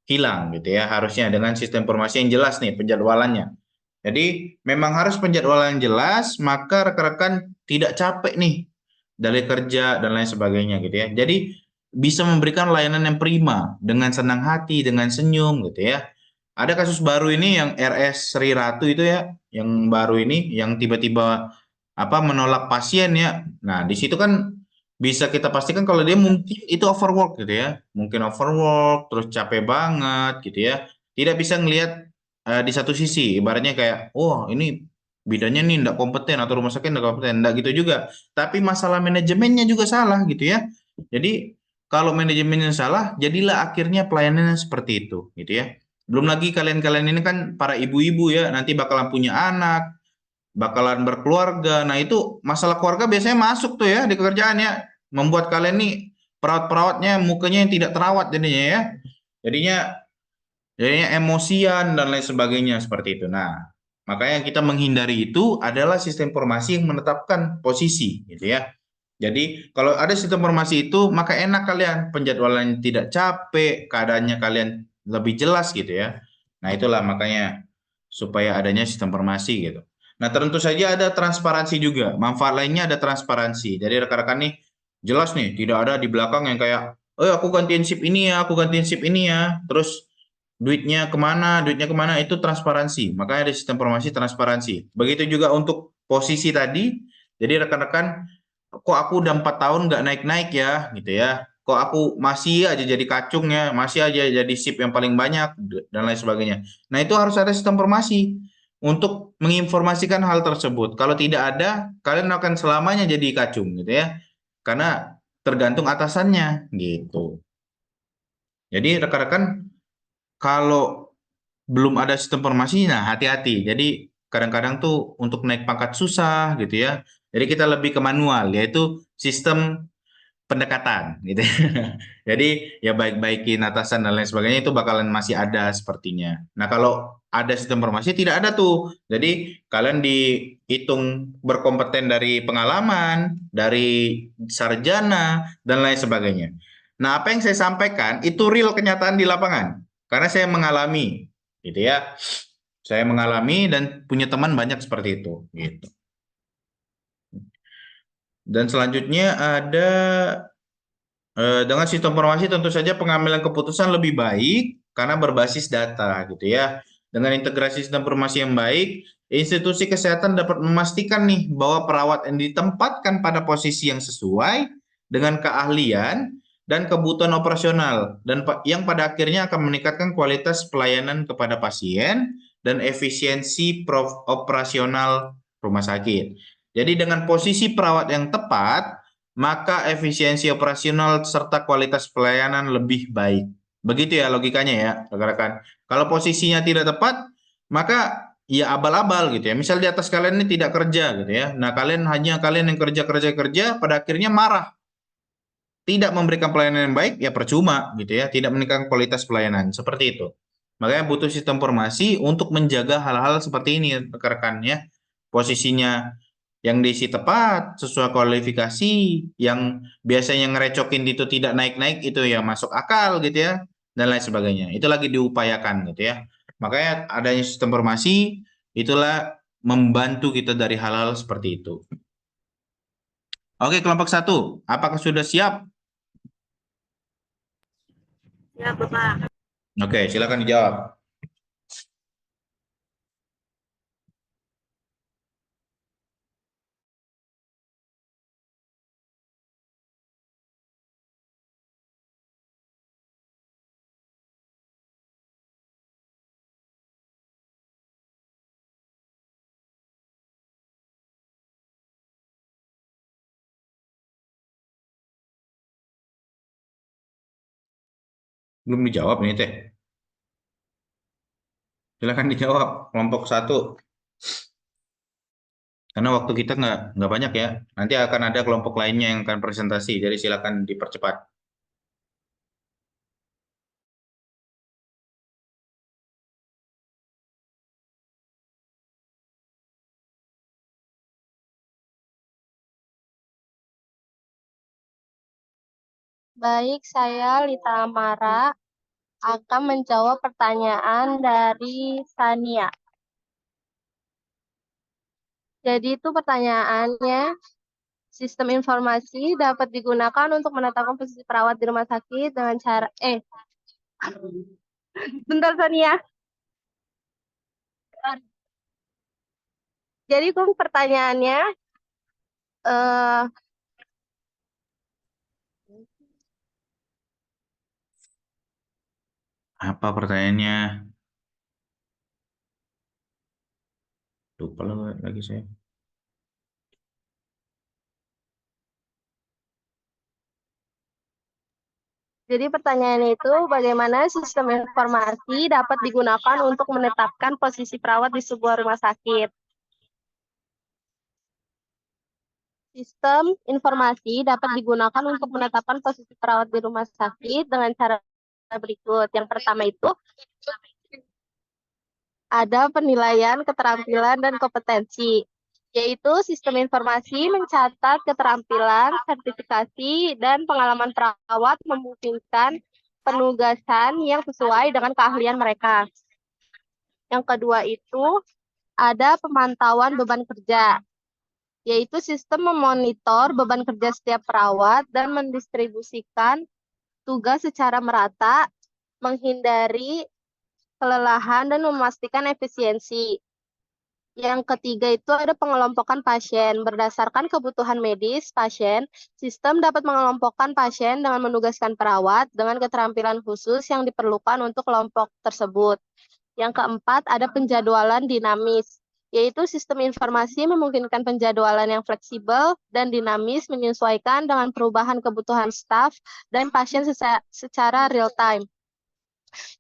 hilang gitu ya harusnya dengan sistem informasi yang jelas nih penjadwalannya. Jadi memang harus penjadwalan yang jelas, maka rekan-rekan tidak capek nih dari kerja dan lain sebagainya gitu ya. Jadi bisa memberikan layanan yang prima dengan senang hati, dengan senyum gitu ya. Ada kasus baru ini yang RS Sri Ratu itu ya, yang baru ini yang tiba-tiba menolak pasien ya. Nah, di situ kan bisa kita pastikan kalau dia mungkin itu overwork gitu ya. Mungkin overwork, terus capek banget gitu ya. Tidak bisa ngelihat di satu sisi, ibaratnya kayak, oh ini bidannya nih tidak kompeten atau rumah sakit tidak kompeten, tidak gitu juga. Tapi masalah manajemennya juga salah gitu ya. Jadi kalau manajemennya salah, jadilah akhirnya pelayanannya seperti itu gitu ya. Belum lagi kalian-kalian ini kan para ibu-ibu ya, nanti bakalan punya anak, bakalan berkeluarga. Nah itu masalah keluarga biasanya masuk tuh ya di pekerjaannya, membuat kalian nih perawat-perawatnya mukanya yang tidak terawat jadinya ya. Jadinya emosian dan lain sebagainya seperti itu. Nah, makanya kita menghindari itu adalah sistem informasi yang menetapkan posisi gitu ya. Jadi kalau ada sistem informasi itu maka enak kalian, penjadwalan tidak capek, keadaannya kalian lebih jelas gitu ya. Nah, itulah makanya supaya adanya sistem informasi gitu. Nah, tentu saja ada transparansi juga. Manfaat lainnya ada transparansi. Jadi rekan-rekan nih jelas nih, tidak ada di belakang yang kayak, oh aku gantiin shift ini ya, aku gantiin shift ini ya. Terus duitnya kemana, itu transparansi. Makanya ada sistem informasi transparansi. Begitu juga untuk posisi tadi. Jadi rekan-rekan, kok aku udah 4 tahun nggak naik-naik ya, gitu ya. Kok aku masih aja jadi kacung ya, masih aja jadi shift yang paling banyak, dan lain sebagainya. Nah itu harus ada sistem informasi untuk menginformasikan hal tersebut. Kalau tidak ada, kalian akan selamanya jadi kacung gitu ya. Karena tergantung atasannya gitu. Jadi rekan-rekan, kalau belum ada sistem informasi, nah hati-hati. Jadi kadang-kadang tuh untuk naik pangkat susah gitu ya. Jadi kita lebih ke manual, yaitu sistem pendekatan gitu. Jadi ya baik-baikin atasan dan lain sebagainya itu bakalan masih ada sepertinya. Nah kalau ada sistem informasi tidak ada tuh. Jadi kalian dihitung berkompeten dari pengalaman, dari sarjana dan lain sebagainya. Nah apa yang saya sampaikan itu real kenyataan di lapangan. Karena saya mengalami gitu ya. Saya mengalami dan punya teman banyak seperti itu gitu. Dan selanjutnya ada dengan sistem informasi tentu saja pengambilan keputusan lebih baik karena berbasis data gitu ya. Dengan integrasi sistem informasi yang baik, institusi kesehatan dapat memastikan nih bahwa perawat yang ditempatkan pada posisi yang sesuai dengan keahlian dan kebutuhan operasional dan yang pada akhirnya akan meningkatkan kualitas pelayanan kepada pasien dan efisiensi operasional rumah sakit. Jadi dengan posisi perawat yang tepat, maka efisiensi operasional serta kualitas pelayanan lebih baik. Begitu ya logikanya ya, rekan-rekan. Kalau posisinya tidak tepat, maka ya abal-abal gitu ya. Misal di atas kalian ini tidak kerja gitu ya. Nah, kalian yang kerja, pada akhirnya marah. Tidak memberikan pelayanan yang baik, ya percuma gitu ya. Tidak meningkatkan kualitas pelayanan. Seperti itu. Makanya butuh sistem informasi untuk menjaga hal-hal seperti ini rekan-rekan ya. Posisinya yang diisi tepat, sesuai kualifikasi, yang biasanya ngerecokin itu tidak naik-naik, itu ya masuk akal gitu ya, dan lain sebagainya. Itu lagi diupayakan gitu ya. Makanya adanya sistem informasi, itulah membantu kita dari hal-hal seperti itu. Oke, kelompok 1, apakah sudah siap? Ya, Bapak. Oke, silakan dijawab. Belum dijawab ini teh. Silakan dijawab, kelompok 1. Karena waktu kita nggak banyak ya. Nanti akan ada kelompok lainnya yang akan presentasi, jadi silakan dipercepat. Baik, saya Lita Amara akan menjawab pertanyaan dari Sania. Jadi itu pertanyaannya, sistem informasi dapat digunakan untuk menetapkan posisi perawat di rumah sakit dengan cara bentar Sania. Jadi itu pertanyaannya Apa pertanyaannya? Lupa lagi saya. Jadi pertanyaannya itu, bagaimana sistem informasi dapat digunakan untuk menetapkan posisi perawat di sebuah rumah sakit? Sistem informasi dapat digunakan untuk menetapkan posisi perawat di rumah sakit dengan cara berikut. Yang pertama itu, ada penilaian keterampilan dan kompetensi, yaitu sistem informasi mencatat keterampilan, sertifikasi, dan pengalaman perawat memungkinkan penugasan yang sesuai dengan keahlian mereka. Yang kedua itu ada pemantauan beban kerja, yaitu sistem memonitor beban kerja setiap perawat dan mendistribusikan tugas secara merata, menghindari kelelahan dan memastikan efisiensi. Yang ketiga itu ada pengelompokan pasien. Berdasarkan kebutuhan medis pasien, sistem dapat mengelompokkan pasien dengan menugaskan perawat dengan keterampilan khusus yang diperlukan untuk kelompok tersebut. Yang keempat ada penjadwalan dinamis, yaitu sistem informasi memungkinkan penjadwalan yang fleksibel dan dinamis menyesuaikan dengan perubahan kebutuhan staf dan pasien secara real time.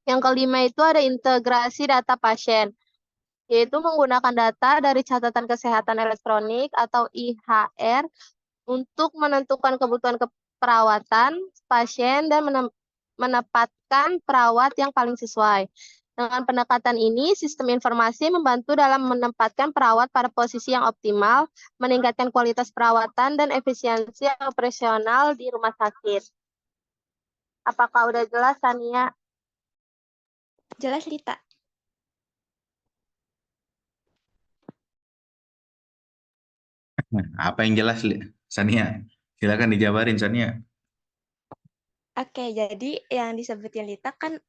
Yang kelima itu ada integrasi data pasien, yaitu menggunakan data dari catatan kesehatan elektronik atau IHR untuk menentukan kebutuhan keperawatan pasien dan menempatkan perawat yang paling sesuai. Dengan pendekatan ini, sistem informasi membantu dalam menempatkan perawat pada posisi yang optimal, meningkatkan kualitas perawatan dan efisiensi operasional di rumah sakit. Apakah udah jelas, Sania? Jelas, Lita. Apa yang jelas, Sania? Silakan dijabarin, Sania. Oke, jadi yang disebutin Lita kan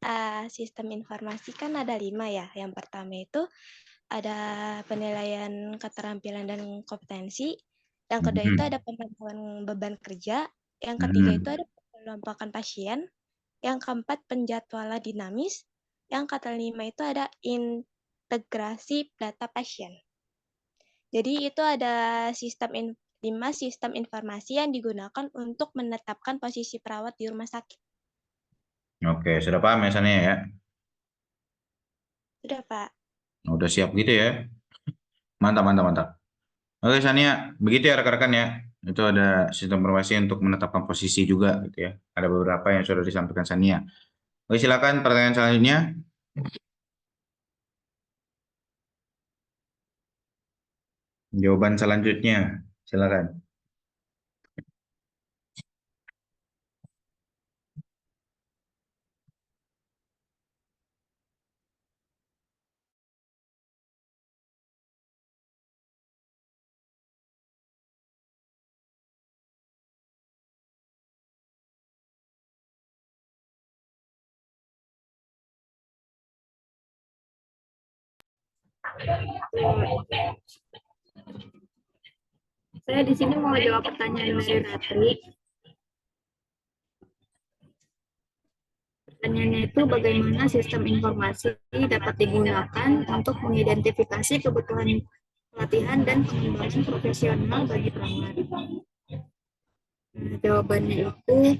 sistem informasi kan ada 5 ya. Yang pertama itu ada penilaian keterampilan dan kompetensi. Yang kedua itu ada pemantauan beban kerja. Yang ketiga itu ada pengelompokan pasien. Yang keempat penjadwalan dinamis. Yang kelima itu ada integrasi data pasien. Jadi itu ada 5 sistem informasi yang digunakan untuk menetapkan posisi perawat di rumah sakit. Oke, sudah paham ya, Sania ya? Sudah, Pak. Nah, udah siap gitu ya. Mantap, mantap, mantap. Oke, Sania, begitu ya rekan-rekan ya. Itu ada sistem informasi untuk menetapkan posisi juga gitu ya. Ada beberapa yang sudah disampaikan Sania. Oke, silakan pertanyaan selanjutnya. Jawaban selanjutnya, silakan. Saya di sini mau jawab pertanyaan dari Ratri. Pertanyaannya itu bagaimana sistem informasi dapat digunakan untuk mengidentifikasi kebutuhan pelatihan dan pengembangan profesional bagi perawat. Jawabannya itu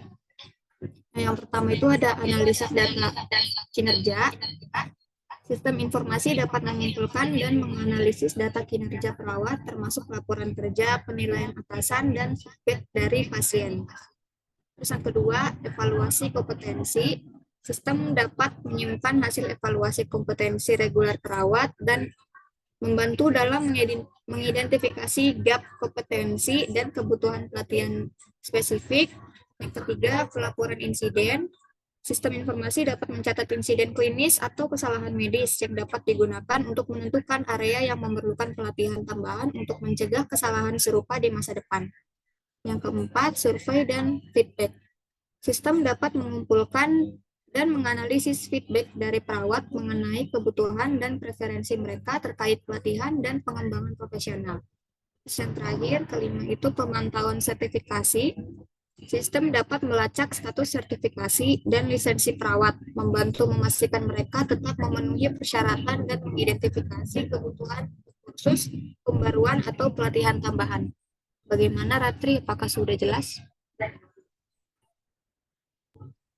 yang pertama itu ada analisis data kinerja. Sistem informasi dapat mengumpulkan dan menganalisis data kinerja perawat, termasuk laporan kerja, penilaian atasan, dan feedback dari pasien. Terus yang kedua, evaluasi kompetensi. Sistem dapat menyimpan hasil evaluasi kompetensi reguler perawat dan membantu dalam mengidentifikasi gap kompetensi dan kebutuhan pelatihan spesifik. Yang ketiga, pelaporan insiden. Sistem informasi dapat mencatat insiden klinis atau kesalahan medis yang dapat digunakan untuk menentukan area yang memerlukan pelatihan tambahan untuk mencegah kesalahan serupa di masa depan. Yang keempat, survei dan feedback. Sistem dapat mengumpulkan dan menganalisis feedback dari perawat mengenai kebutuhan dan preferensi mereka terkait pelatihan dan pengembangan profesional. Terus yang terakhir, kelima itu pemantauan sertifikasi. Sistem dapat melacak status sertifikasi dan lisensi perawat, membantu memastikan mereka tetap memenuhi persyaratan dan mengidentifikasi kebutuhan khusus, pembaruan, atau pelatihan tambahan. Bagaimana, Ratri? Apakah sudah jelas?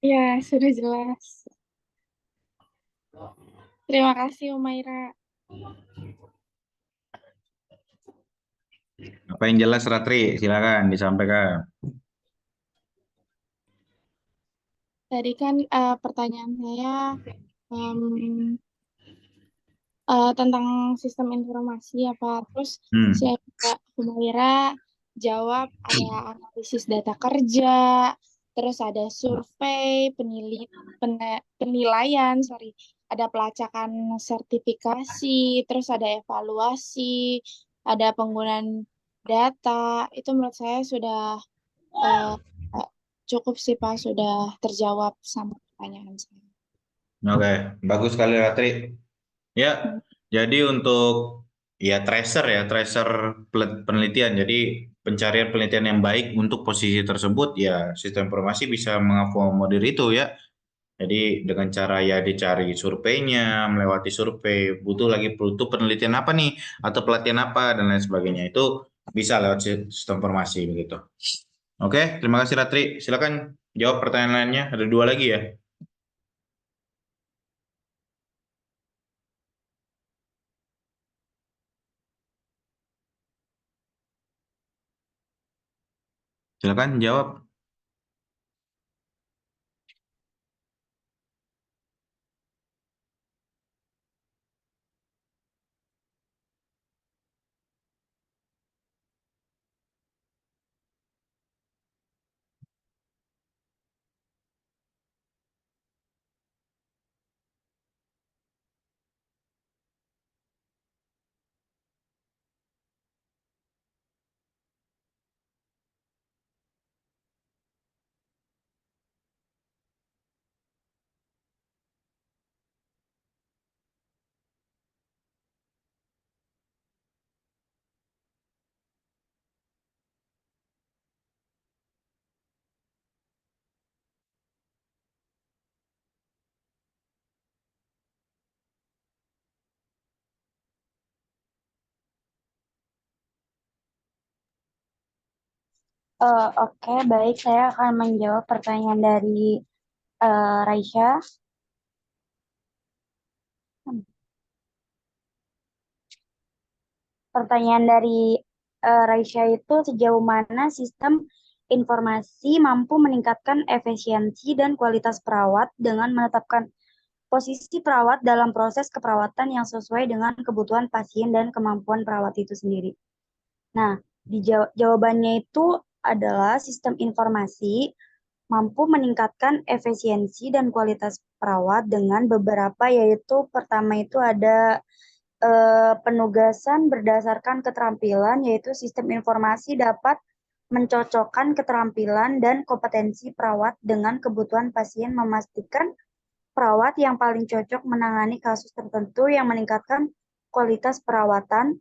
Ya, sudah jelas. Terima kasih, Umaira. Apa yang jelas, Ratri? Silakan disampaikan. Tadi kan pertanyaan saya tentang sistem informasi apa. Terus saya Humaira jawab ada analisis data kerja, terus ada survei, penilaian, ada pelacakan sertifikasi, terus ada evaluasi, ada penggunaan data. Itu menurut saya sudah cukup sih Pak, sudah terjawab sama pertanyaan saya. Oke, bagus sekali Ratri. Ya, jadi untuk tracer penelitian. Jadi pencarian penelitian yang baik untuk posisi tersebut ya sistem informasi bisa mengakomodir itu ya. Jadi dengan cara ya dicari surveinya, melewati survei, butuh penelitian apa nih atau pelatihan apa dan lain sebagainya. Itu bisa lewat sistem informasi begitu. Oke, terima kasih Ratri. Silakan jawab pertanyaan lainnya. Ada dua lagi ya. Silakan jawab. Oke, baik. Saya akan menjawab pertanyaan dari Raisya. pertanyaan dari Raisya itu sejauh mana sistem informasi mampu meningkatkan efisiensi dan kualitas perawat dengan menetapkan posisi perawat dalam proses keperawatan yang sesuai dengan kebutuhan pasien dan kemampuan perawat itu sendiri. Nah, jawabannya itu adalah sistem informasi mampu meningkatkan efisiensi dan kualitas perawat dengan beberapa, yaitu pertama itu ada penugasan berdasarkan keterampilan, yaitu sistem informasi dapat mencocokkan keterampilan dan kompetensi perawat dengan kebutuhan pasien, memastikan perawat yang paling cocok menangani kasus tertentu yang meningkatkan kualitas perawatan.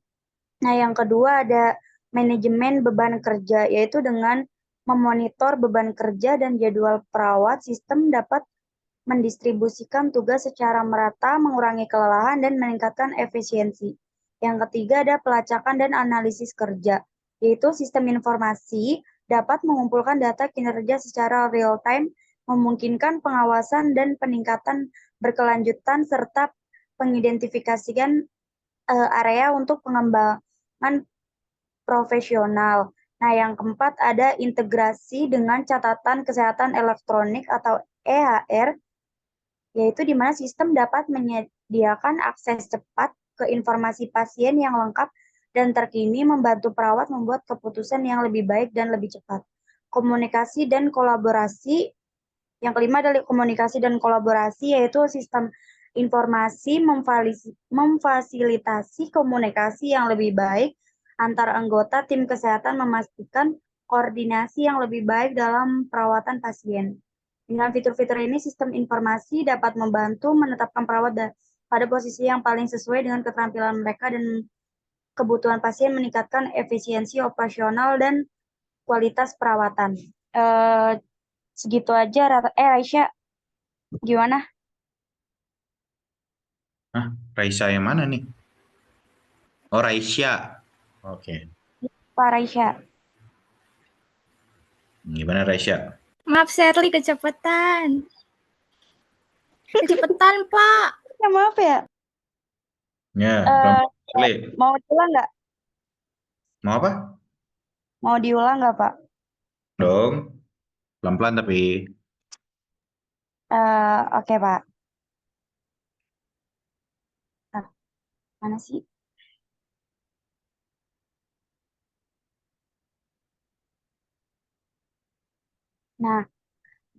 Nah, yang kedua ada manajemen beban kerja, yaitu dengan memonitor beban kerja dan jadwal perawat, sistem dapat mendistribusikan tugas secara merata, mengurangi kelelahan, dan meningkatkan efisiensi. Yang ketiga ada pelacakan dan analisis kerja, yaitu sistem informasi dapat mengumpulkan data kinerja secara real-time, memungkinkan pengawasan dan peningkatan berkelanjutan, serta pengidentifikasian area untuk pengembangan profesional. Nah, yang keempat ada integrasi dengan catatan kesehatan elektronik atau EHR, yaitu di mana sistem dapat menyediakan akses cepat ke informasi pasien yang lengkap dan terkini, membantu perawat membuat keputusan yang lebih baik dan lebih cepat. Komunikasi dan kolaborasi, yang kelima adalah komunikasi dan kolaborasi, yaitu sistem informasi memfasilitasi komunikasi yang lebih baik antar anggota tim kesehatan, memastikan koordinasi yang lebih baik dalam perawatan pasien. Dengan fitur-fitur ini, sistem informasi dapat membantu menetapkan perawat pada posisi yang paling sesuai dengan keterampilan mereka dan kebutuhan pasien, meningkatkan efisiensi operasional dan kualitas perawatan. Segitu aja. Raisya, gimana? Raisya yang mana nih? Oh, Raisya. Oke. Pak Raisya. Gimana Raisya? Maaf, Sherly, kecepatan. Kecepatan, Pak. Ya, maaf ya. Ya, Sherly. Mau diulang nggak? Mau apa? Mau diulang nggak, Pak? Dong. Pelan-pelan tapi. Oke, Pak. Mana sih? Nah,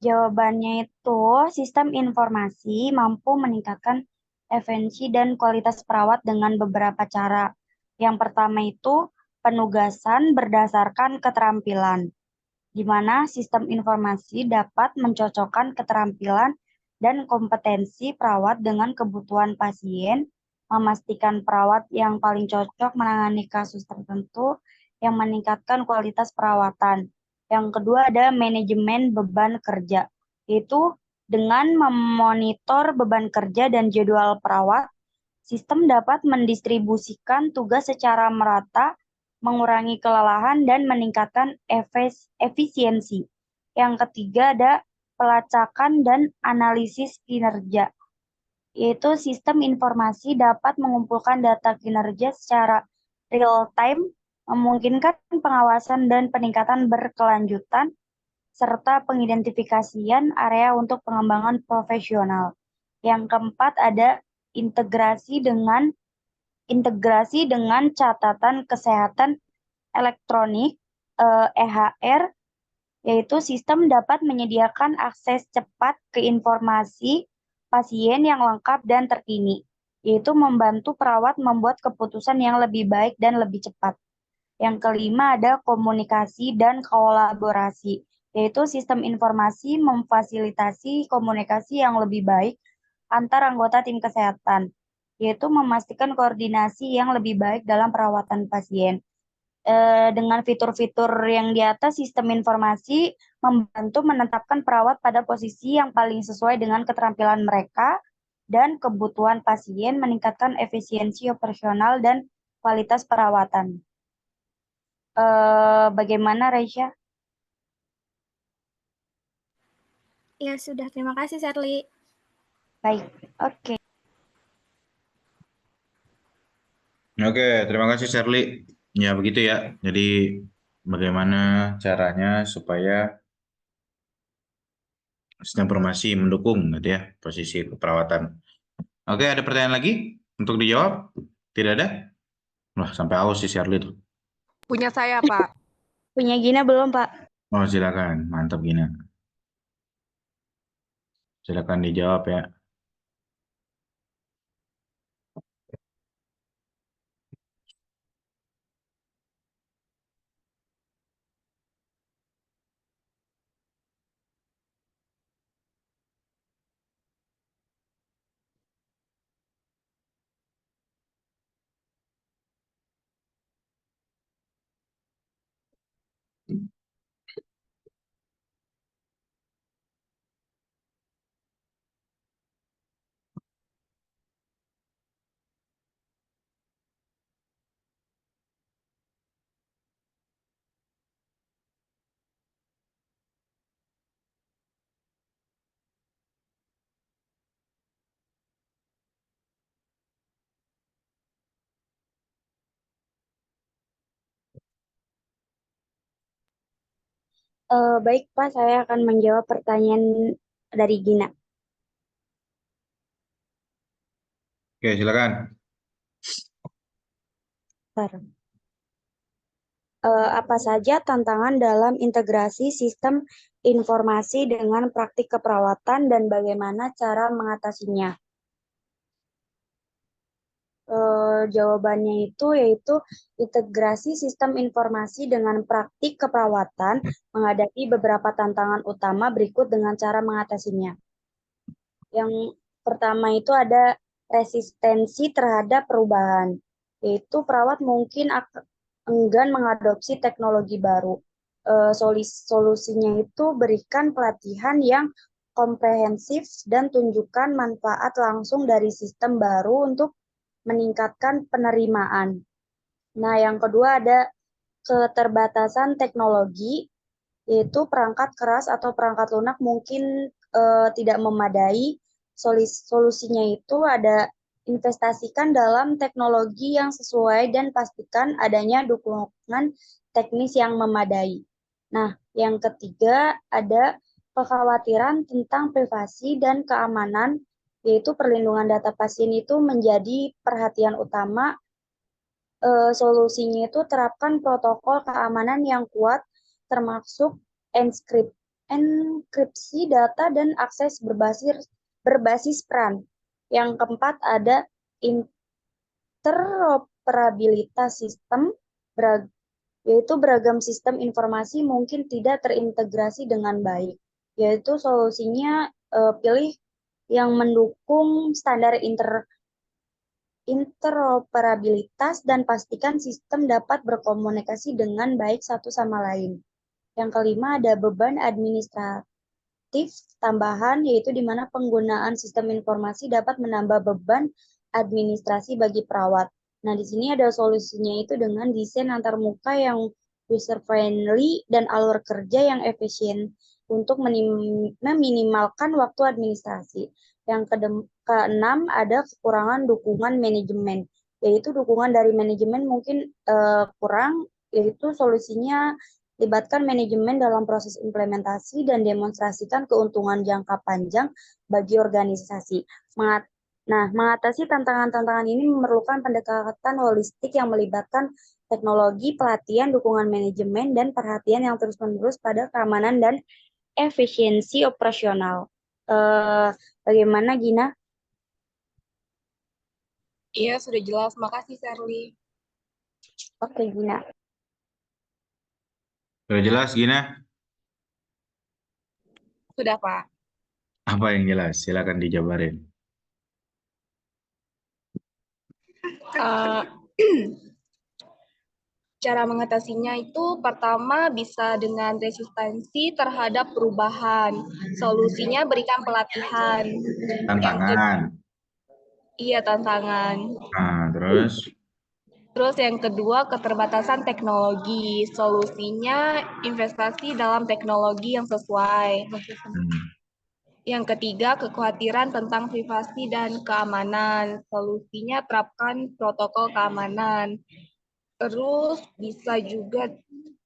jawabannya itu sistem informasi mampu meningkatkan efisiensi dan kualitas perawat dengan beberapa cara. Yang pertama itu penugasan berdasarkan keterampilan, di mana sistem informasi dapat mencocokkan keterampilan dan kompetensi perawat dengan kebutuhan pasien, memastikan perawat yang paling cocok menangani kasus tertentu yang meningkatkan kualitas perawatan. Yang kedua ada manajemen beban kerja, yaitu dengan memonitor beban kerja dan jadwal perawat, sistem dapat mendistribusikan tugas secara merata, mengurangi kelelahan, dan meningkatkan efisiensi. Yang ketiga ada pelacakan dan analisis kinerja, yaitu sistem informasi dapat mengumpulkan data kinerja secara real-time, memungkinkan pengawasan dan peningkatan berkelanjutan, serta pengidentifikasian area untuk pengembangan profesional. Yang keempat ada integrasi dengan catatan kesehatan elektronik EHR, yaitu sistem dapat menyediakan akses cepat ke informasi pasien yang lengkap dan terkini, yaitu membantu perawat membuat keputusan yang lebih baik dan lebih cepat. Yang kelima ada komunikasi dan kolaborasi, yaitu sistem informasi memfasilitasi komunikasi yang lebih baik antar anggota tim kesehatan, yaitu memastikan koordinasi yang lebih baik dalam perawatan pasien. Dengan fitur-fitur yang di atas, sistem informasi membantu menetapkan perawat pada posisi yang paling sesuai dengan keterampilan mereka dan kebutuhan pasien, meningkatkan efisiensi operasional dan kualitas perawatan. Bagaimana, Raisya? Ya sudah, terima kasih, Sherly. Baik, oke. Oke, terima kasih Shirley. Ya begitu ya. Jadi bagaimana caranya supaya sistem informasi mendukung gitu ya posisi keperawatan. Oke, ada pertanyaan lagi untuk dijawab? Tidak ada? Wah, sampai aus si Shirley tuh. Punya saya, Pak. Punya Gina belum, Pak? Oh, silakan. Mantap Gina. Silakan dijawab ya. Baik, Pak, saya akan menjawab pertanyaan dari Gina. Oke, silakan. Bentar. Apa saja tantangan dalam integrasi sistem informasi dengan praktik keperawatan dan bagaimana cara mengatasinya? Jawabannya itu yaitu integrasi sistem informasi dengan praktik keperawatan menghadapi beberapa tantangan utama berikut dengan cara mengatasinya. Yang pertama itu ada resistensi terhadap perubahan, yaitu perawat mungkin enggan mengadopsi teknologi baru. Solusinya itu berikan pelatihan yang komprehensif dan tunjukkan manfaat langsung dari sistem baru untuk meningkatkan penerimaan. Nah, yang kedua ada keterbatasan teknologi, yaitu perangkat keras atau perangkat lunak mungkin tidak memadai. Solusinya itu ada investasikan dalam teknologi yang sesuai dan pastikan adanya dukungan teknis yang memadai. Nah, yang ketiga ada kekhawatiran tentang privasi dan keamanan, yaitu perlindungan data pasien itu menjadi perhatian utama. Solusinya itu terapkan protokol keamanan yang kuat, termasuk enkripsi data dan akses berbasis peran. Yang keempat ada interoperabilitas sistem, yaitu beragam sistem informasi mungkin tidak terintegrasi dengan baik. Yaitu solusinya pilih yang mendukung standar interoperabilitas dan pastikan sistem dapat berkomunikasi dengan baik satu sama lain. Yang kelima ada beban administratif tambahan, yaitu di mana penggunaan sistem informasi dapat menambah beban administrasi bagi perawat. Nah, di sini ada solusinya itu dengan desain antarmuka yang user friendly dan alur kerja yang efisien untuk meminimalkan waktu administrasi. Yang keenam ada kekurangan dukungan manajemen, yaitu dukungan dari manajemen mungkin kurang, yaitu solusinya libatkan manajemen dalam proses implementasi dan demonstrasikan keuntungan jangka panjang bagi organisasi. Mengatasi tantangan-tantangan ini memerlukan pendekatan holistik yang melibatkan teknologi, pelatihan, dukungan manajemen, dan perhatian yang terus-menerus pada keamanan dan efisiensi operasional. Bagaimana, Gina? Iya, sudah jelas. Makasih, Shirley. Oke, Gina. Sudah jelas Gina? Sudah, Pak. Apa yang jelas? Silakan dijabarin. Uh, Cara mengatasinya itu pertama bisa dengan resistensi terhadap perubahan. Solusinya berikan pelatihan. Tantangan. Iya, tantangan. Nah, terus? Terus yang kedua, keterbatasan teknologi. Solusinya investasi dalam teknologi yang sesuai. Yang ketiga, kekhawatiran tentang privasi dan keamanan. Solusinya terapkan protokol keamanan. Terus bisa juga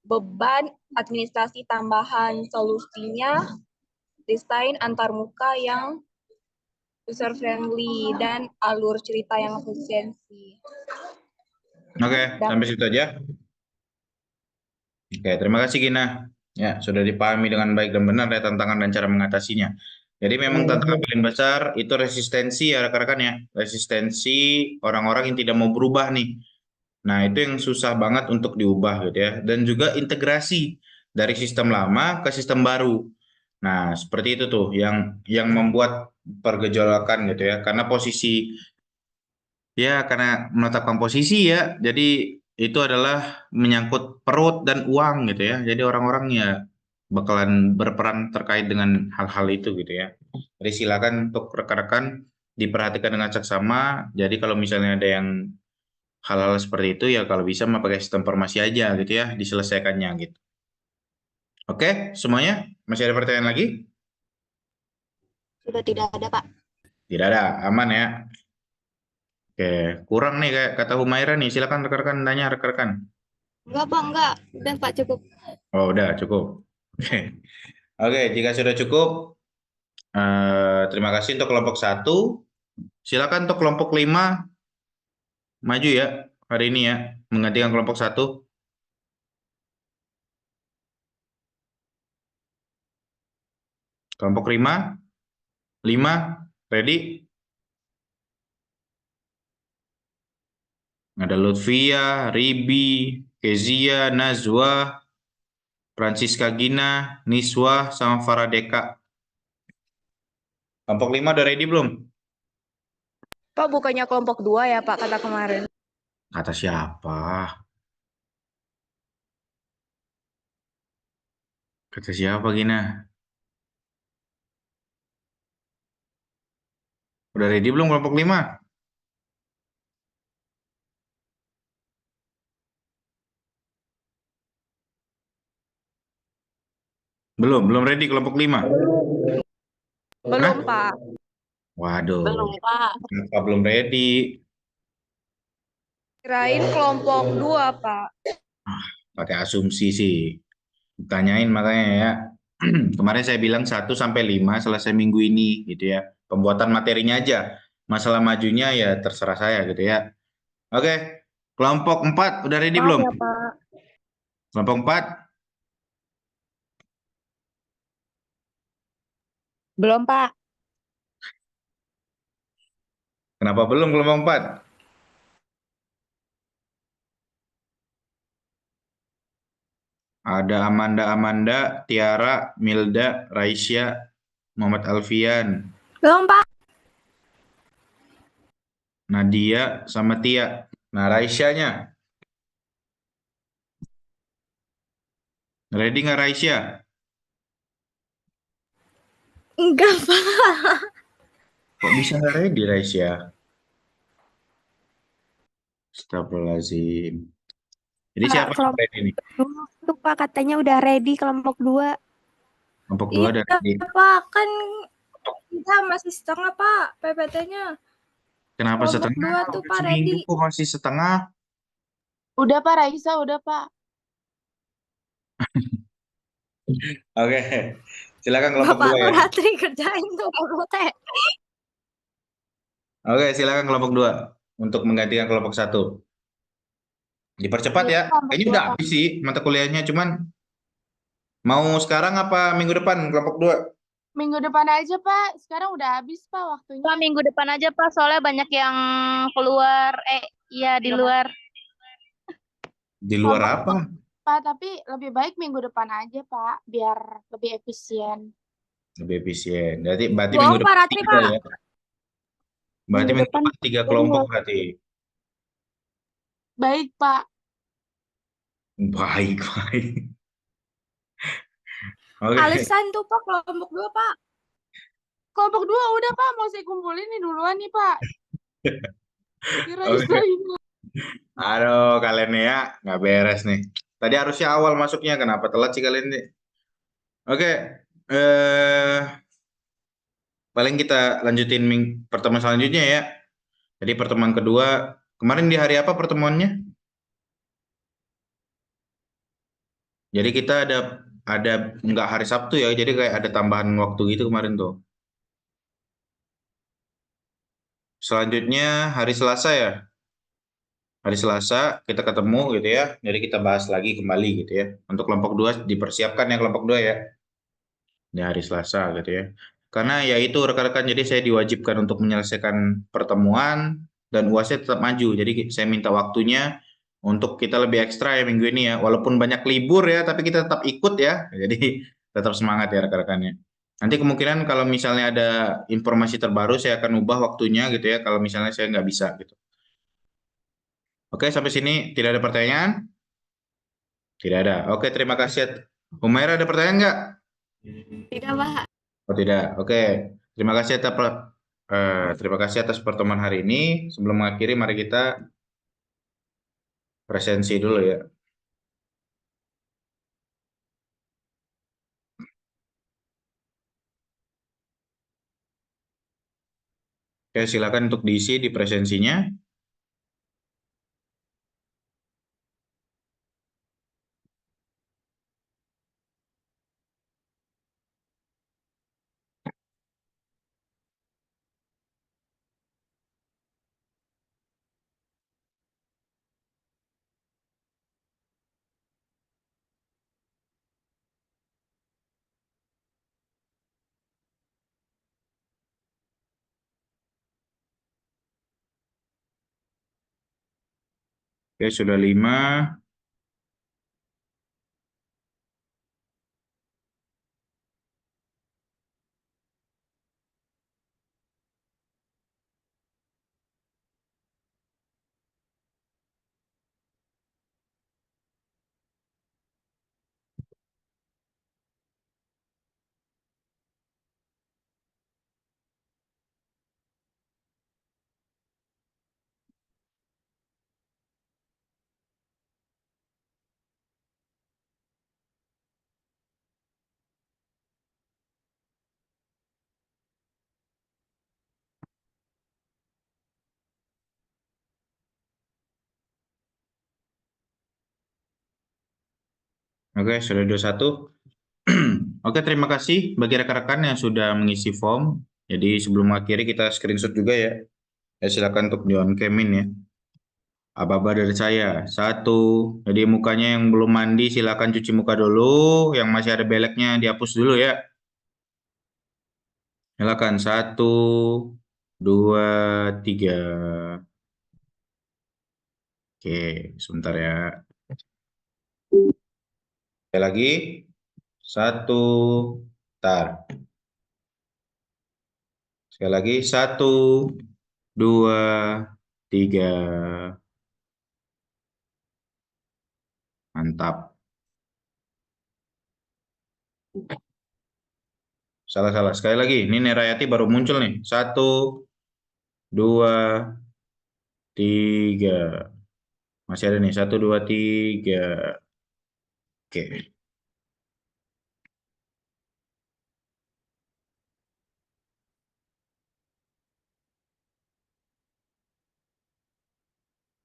beban administrasi tambahan. Solusinya desain antarmuka yang user friendly dan alur cerita yang efisiensi. Oke, sampai situ aja. Oke, terima kasih Gina. Ya, sudah dipahami dengan baik dan benar ya tantangan dan cara mengatasinya. Jadi memang tantangan paling besar itu resistensi ya rekan-rekan ya. Resistensi orang-orang yang tidak mau berubah nih. Nah, itu yang susah banget untuk diubah gitu ya. Dan juga integrasi dari sistem lama ke sistem baru. Nah, seperti itu tuh yang membuat pergejolakan gitu ya. Karena karena menetapkan posisi ya. Jadi itu adalah menyangkut perut dan uang gitu ya. Jadi orang-orang ya bakalan berperan terkait dengan hal-hal itu gitu ya. Jadi silakan untuk rekan-rekan diperhatikan dengan seksama. Jadi kalau misalnya ada yang hal-hal seperti itu ya kalau bisa mah pakai sistem formasi aja gitu ya, diselesaikannya gitu. Oke, semuanya? Masih ada pertanyaan lagi? Sudah tidak ada, Pak. Tidak ada, aman ya. Oke, kurang nih kayak kata Humaira nih. Silakan rekan-rekan tanya rekan-rekan. Enggak, Pak, enggak. Udah, Pak, cukup. Oh, udah cukup. Oke. Oke, jika sudah cukup, terima kasih untuk kelompok 1. Silakan untuk kelompok 5 maju ya hari ini ya, menggantikan kelompok 1. Kelompok 5, ready? Ada Lutfia, Ribi, Kezia, Nazwa, Francisca Gina, Niswa, sama Faradeka. Kelompok 5 udah ready belum? Pak, bukannya kelompok 2 ya, Pak, kata kemarin. Kata siapa? Kata siapa Gina? Udah ready belum kelompok 5? Belum ready kelompok 5? Belum, Hah? Pak. Waduh, Belum, Pak. kenapa belum ready? Kirain kelompok 2, Pak. Pakai asumsi sih. Tanyain makanya ya. Kemarin saya bilang 1 sampai 5 selesai minggu ini gitu ya. Pembuatan materinya aja. Masalah majunya ya terserah saya gitu ya. Oke. Kelompok 4 udah ready belum? Ya, Pak. Kelompok 4? Belum, Pak. Kenapa belum kelompok 4? Ada Amanda, Tiara, Milda, Raisya, Muhammad Alfian, Belum, Pak. Nadia, sama Tia. Nah, Raisyanya. Ready nggak Raisya? Enggak, Pak. Kok bisa nggak ready Raisya? Astagfirullahaladzim. Jadi Pak, siapa yang kelompok ready nih? Tuh, Pak, katanya udah ready kelompok 2. Kelompok 2 Iya, udah ready. Pak, kan kita masih setengah, Pak, PPT-nya. Kenapa Kelompok setengah? 2 tuh, Udah Pak, seminggu ready. kok masih setengah? Udah Pak Raisa, udah Pak. Oke. Silakan kelompok Bapak 2 ya. Ratri kerjain tuh PPT. Oke, silakan kelompok 2 untuk menggantikan kelompok 1. Dipercepat Iya, ya. kelompok Kayaknya 2, udah Pak. habis sih mata kuliahnya, cuman mau sekarang apa minggu depan kelompok 2? Minggu depan aja Pak. Sekarang udah habis Pak waktunya. Pak, minggu depan aja, Pak, soalnya banyak yang keluar. Iya, di luar. Di luar Kelompok apa? Pak, tapi lebih baik minggu depan aja Pak, biar lebih efisien. Lebih efisien. Berarti Bohong, minggu Pak depan Ratri, 3 Pak. ya. Berarti Minggu minggu depan depan 3 kelompok berarti. Baik Pak. Baik, baik. Oke. Alisan tuh, Pak, kelompok 2, Pak. Kelompok 2 udah Pak, mau saya kumpulin nih duluan nih Pak. Oke. Kira-kira Aduh, kalian nih ya nggak beres nih. Tadi harusnya awal masuknya, kenapa telat sih kalian nih? Oke. paling kita lanjutin pertemuan selanjutnya ya. Jadi pertemuan kedua, kemarin di hari apa pertemuannya? Jadi kita ada nggak hari Sabtu ya, jadi kayak ada tambahan waktu gitu kemarin tuh. Selanjutnya hari Selasa ya. Hari Selasa kita ketemu gitu ya. Jadi kita bahas lagi kembali gitu ya. Untuk kelompok 2 dipersiapkan ya kelompok 2 ya. Di hari Selasa gitu ya. Karena ya itu rekan-rekan, jadi saya diwajibkan untuk menyelesaikan pertemuan dan UASnya tetap maju. Jadi saya minta waktunya untuk kita lebih ekstra ya minggu ini ya. Walaupun banyak libur ya, tapi kita tetap ikut ya. Jadi tetap semangat ya rekan-rekannya. Nanti kemungkinan kalau misalnya ada informasi terbaru saya akan ubah waktunya gitu ya. Kalau misalnya saya nggak bisa gitu. Oke, sampai sini tidak ada pertanyaan? Tidak ada. Oke, terima kasih. Humaira ada pertanyaan nggak? Tidak, Pak. Oh tidak. Oke. Terima kasih atas pertemuan hari ini. Sebelum mengakhiri, mari kita presensi dulu ya. Oke, silakan untuk diisi di presensinya. Oke, sudah 5. Oke, sudah 21. Oke, terima kasih bagi rekan-rekan yang sudah mengisi form. Jadi sebelum mengakhiri kita screenshot juga ya. Ya silakan untuk di on cam-in ya. Aba-aba dari saya. 1. Jadi mukanya yang belum mandi silakan cuci muka dulu. Yang masih ada beleknya dihapus dulu ya. Silakan 1, 2, 3. Oke, sebentar ya. Sekali lagi. 1. Tar. Sekali lagi. 1, 2, 3. Mantap. Salah-salah. Sekali lagi. Ini Nerayati baru muncul nih. 1, 2, 3. Masih ada nih. 1, 2, 3. Oke.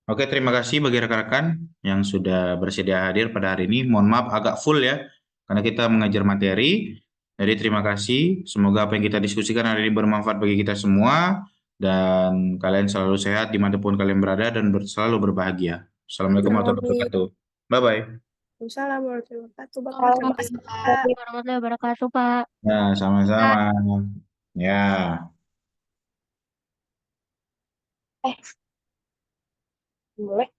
Oke, terima kasih bagi rekan-rekan yang sudah bersedia hadir pada hari ini. Mohon maaf agak full ya, karena kita mengajar materi. Jadi terima kasih. Semoga apa yang kita diskusikan hari ini bermanfaat bagi kita semua. Dan kalian selalu sehat dimanapun kalian berada dan selalu berbahagia. Assalamualaikum warahmatullahi wabarakatuh. Bye-bye. Waalaikumsalam warahmatullahi wabarakatuh. Bapak, terima kasih, Pak. Warahmatullahi wabarakatuh, Pak. Ya, sama-sama. Ya. Boleh.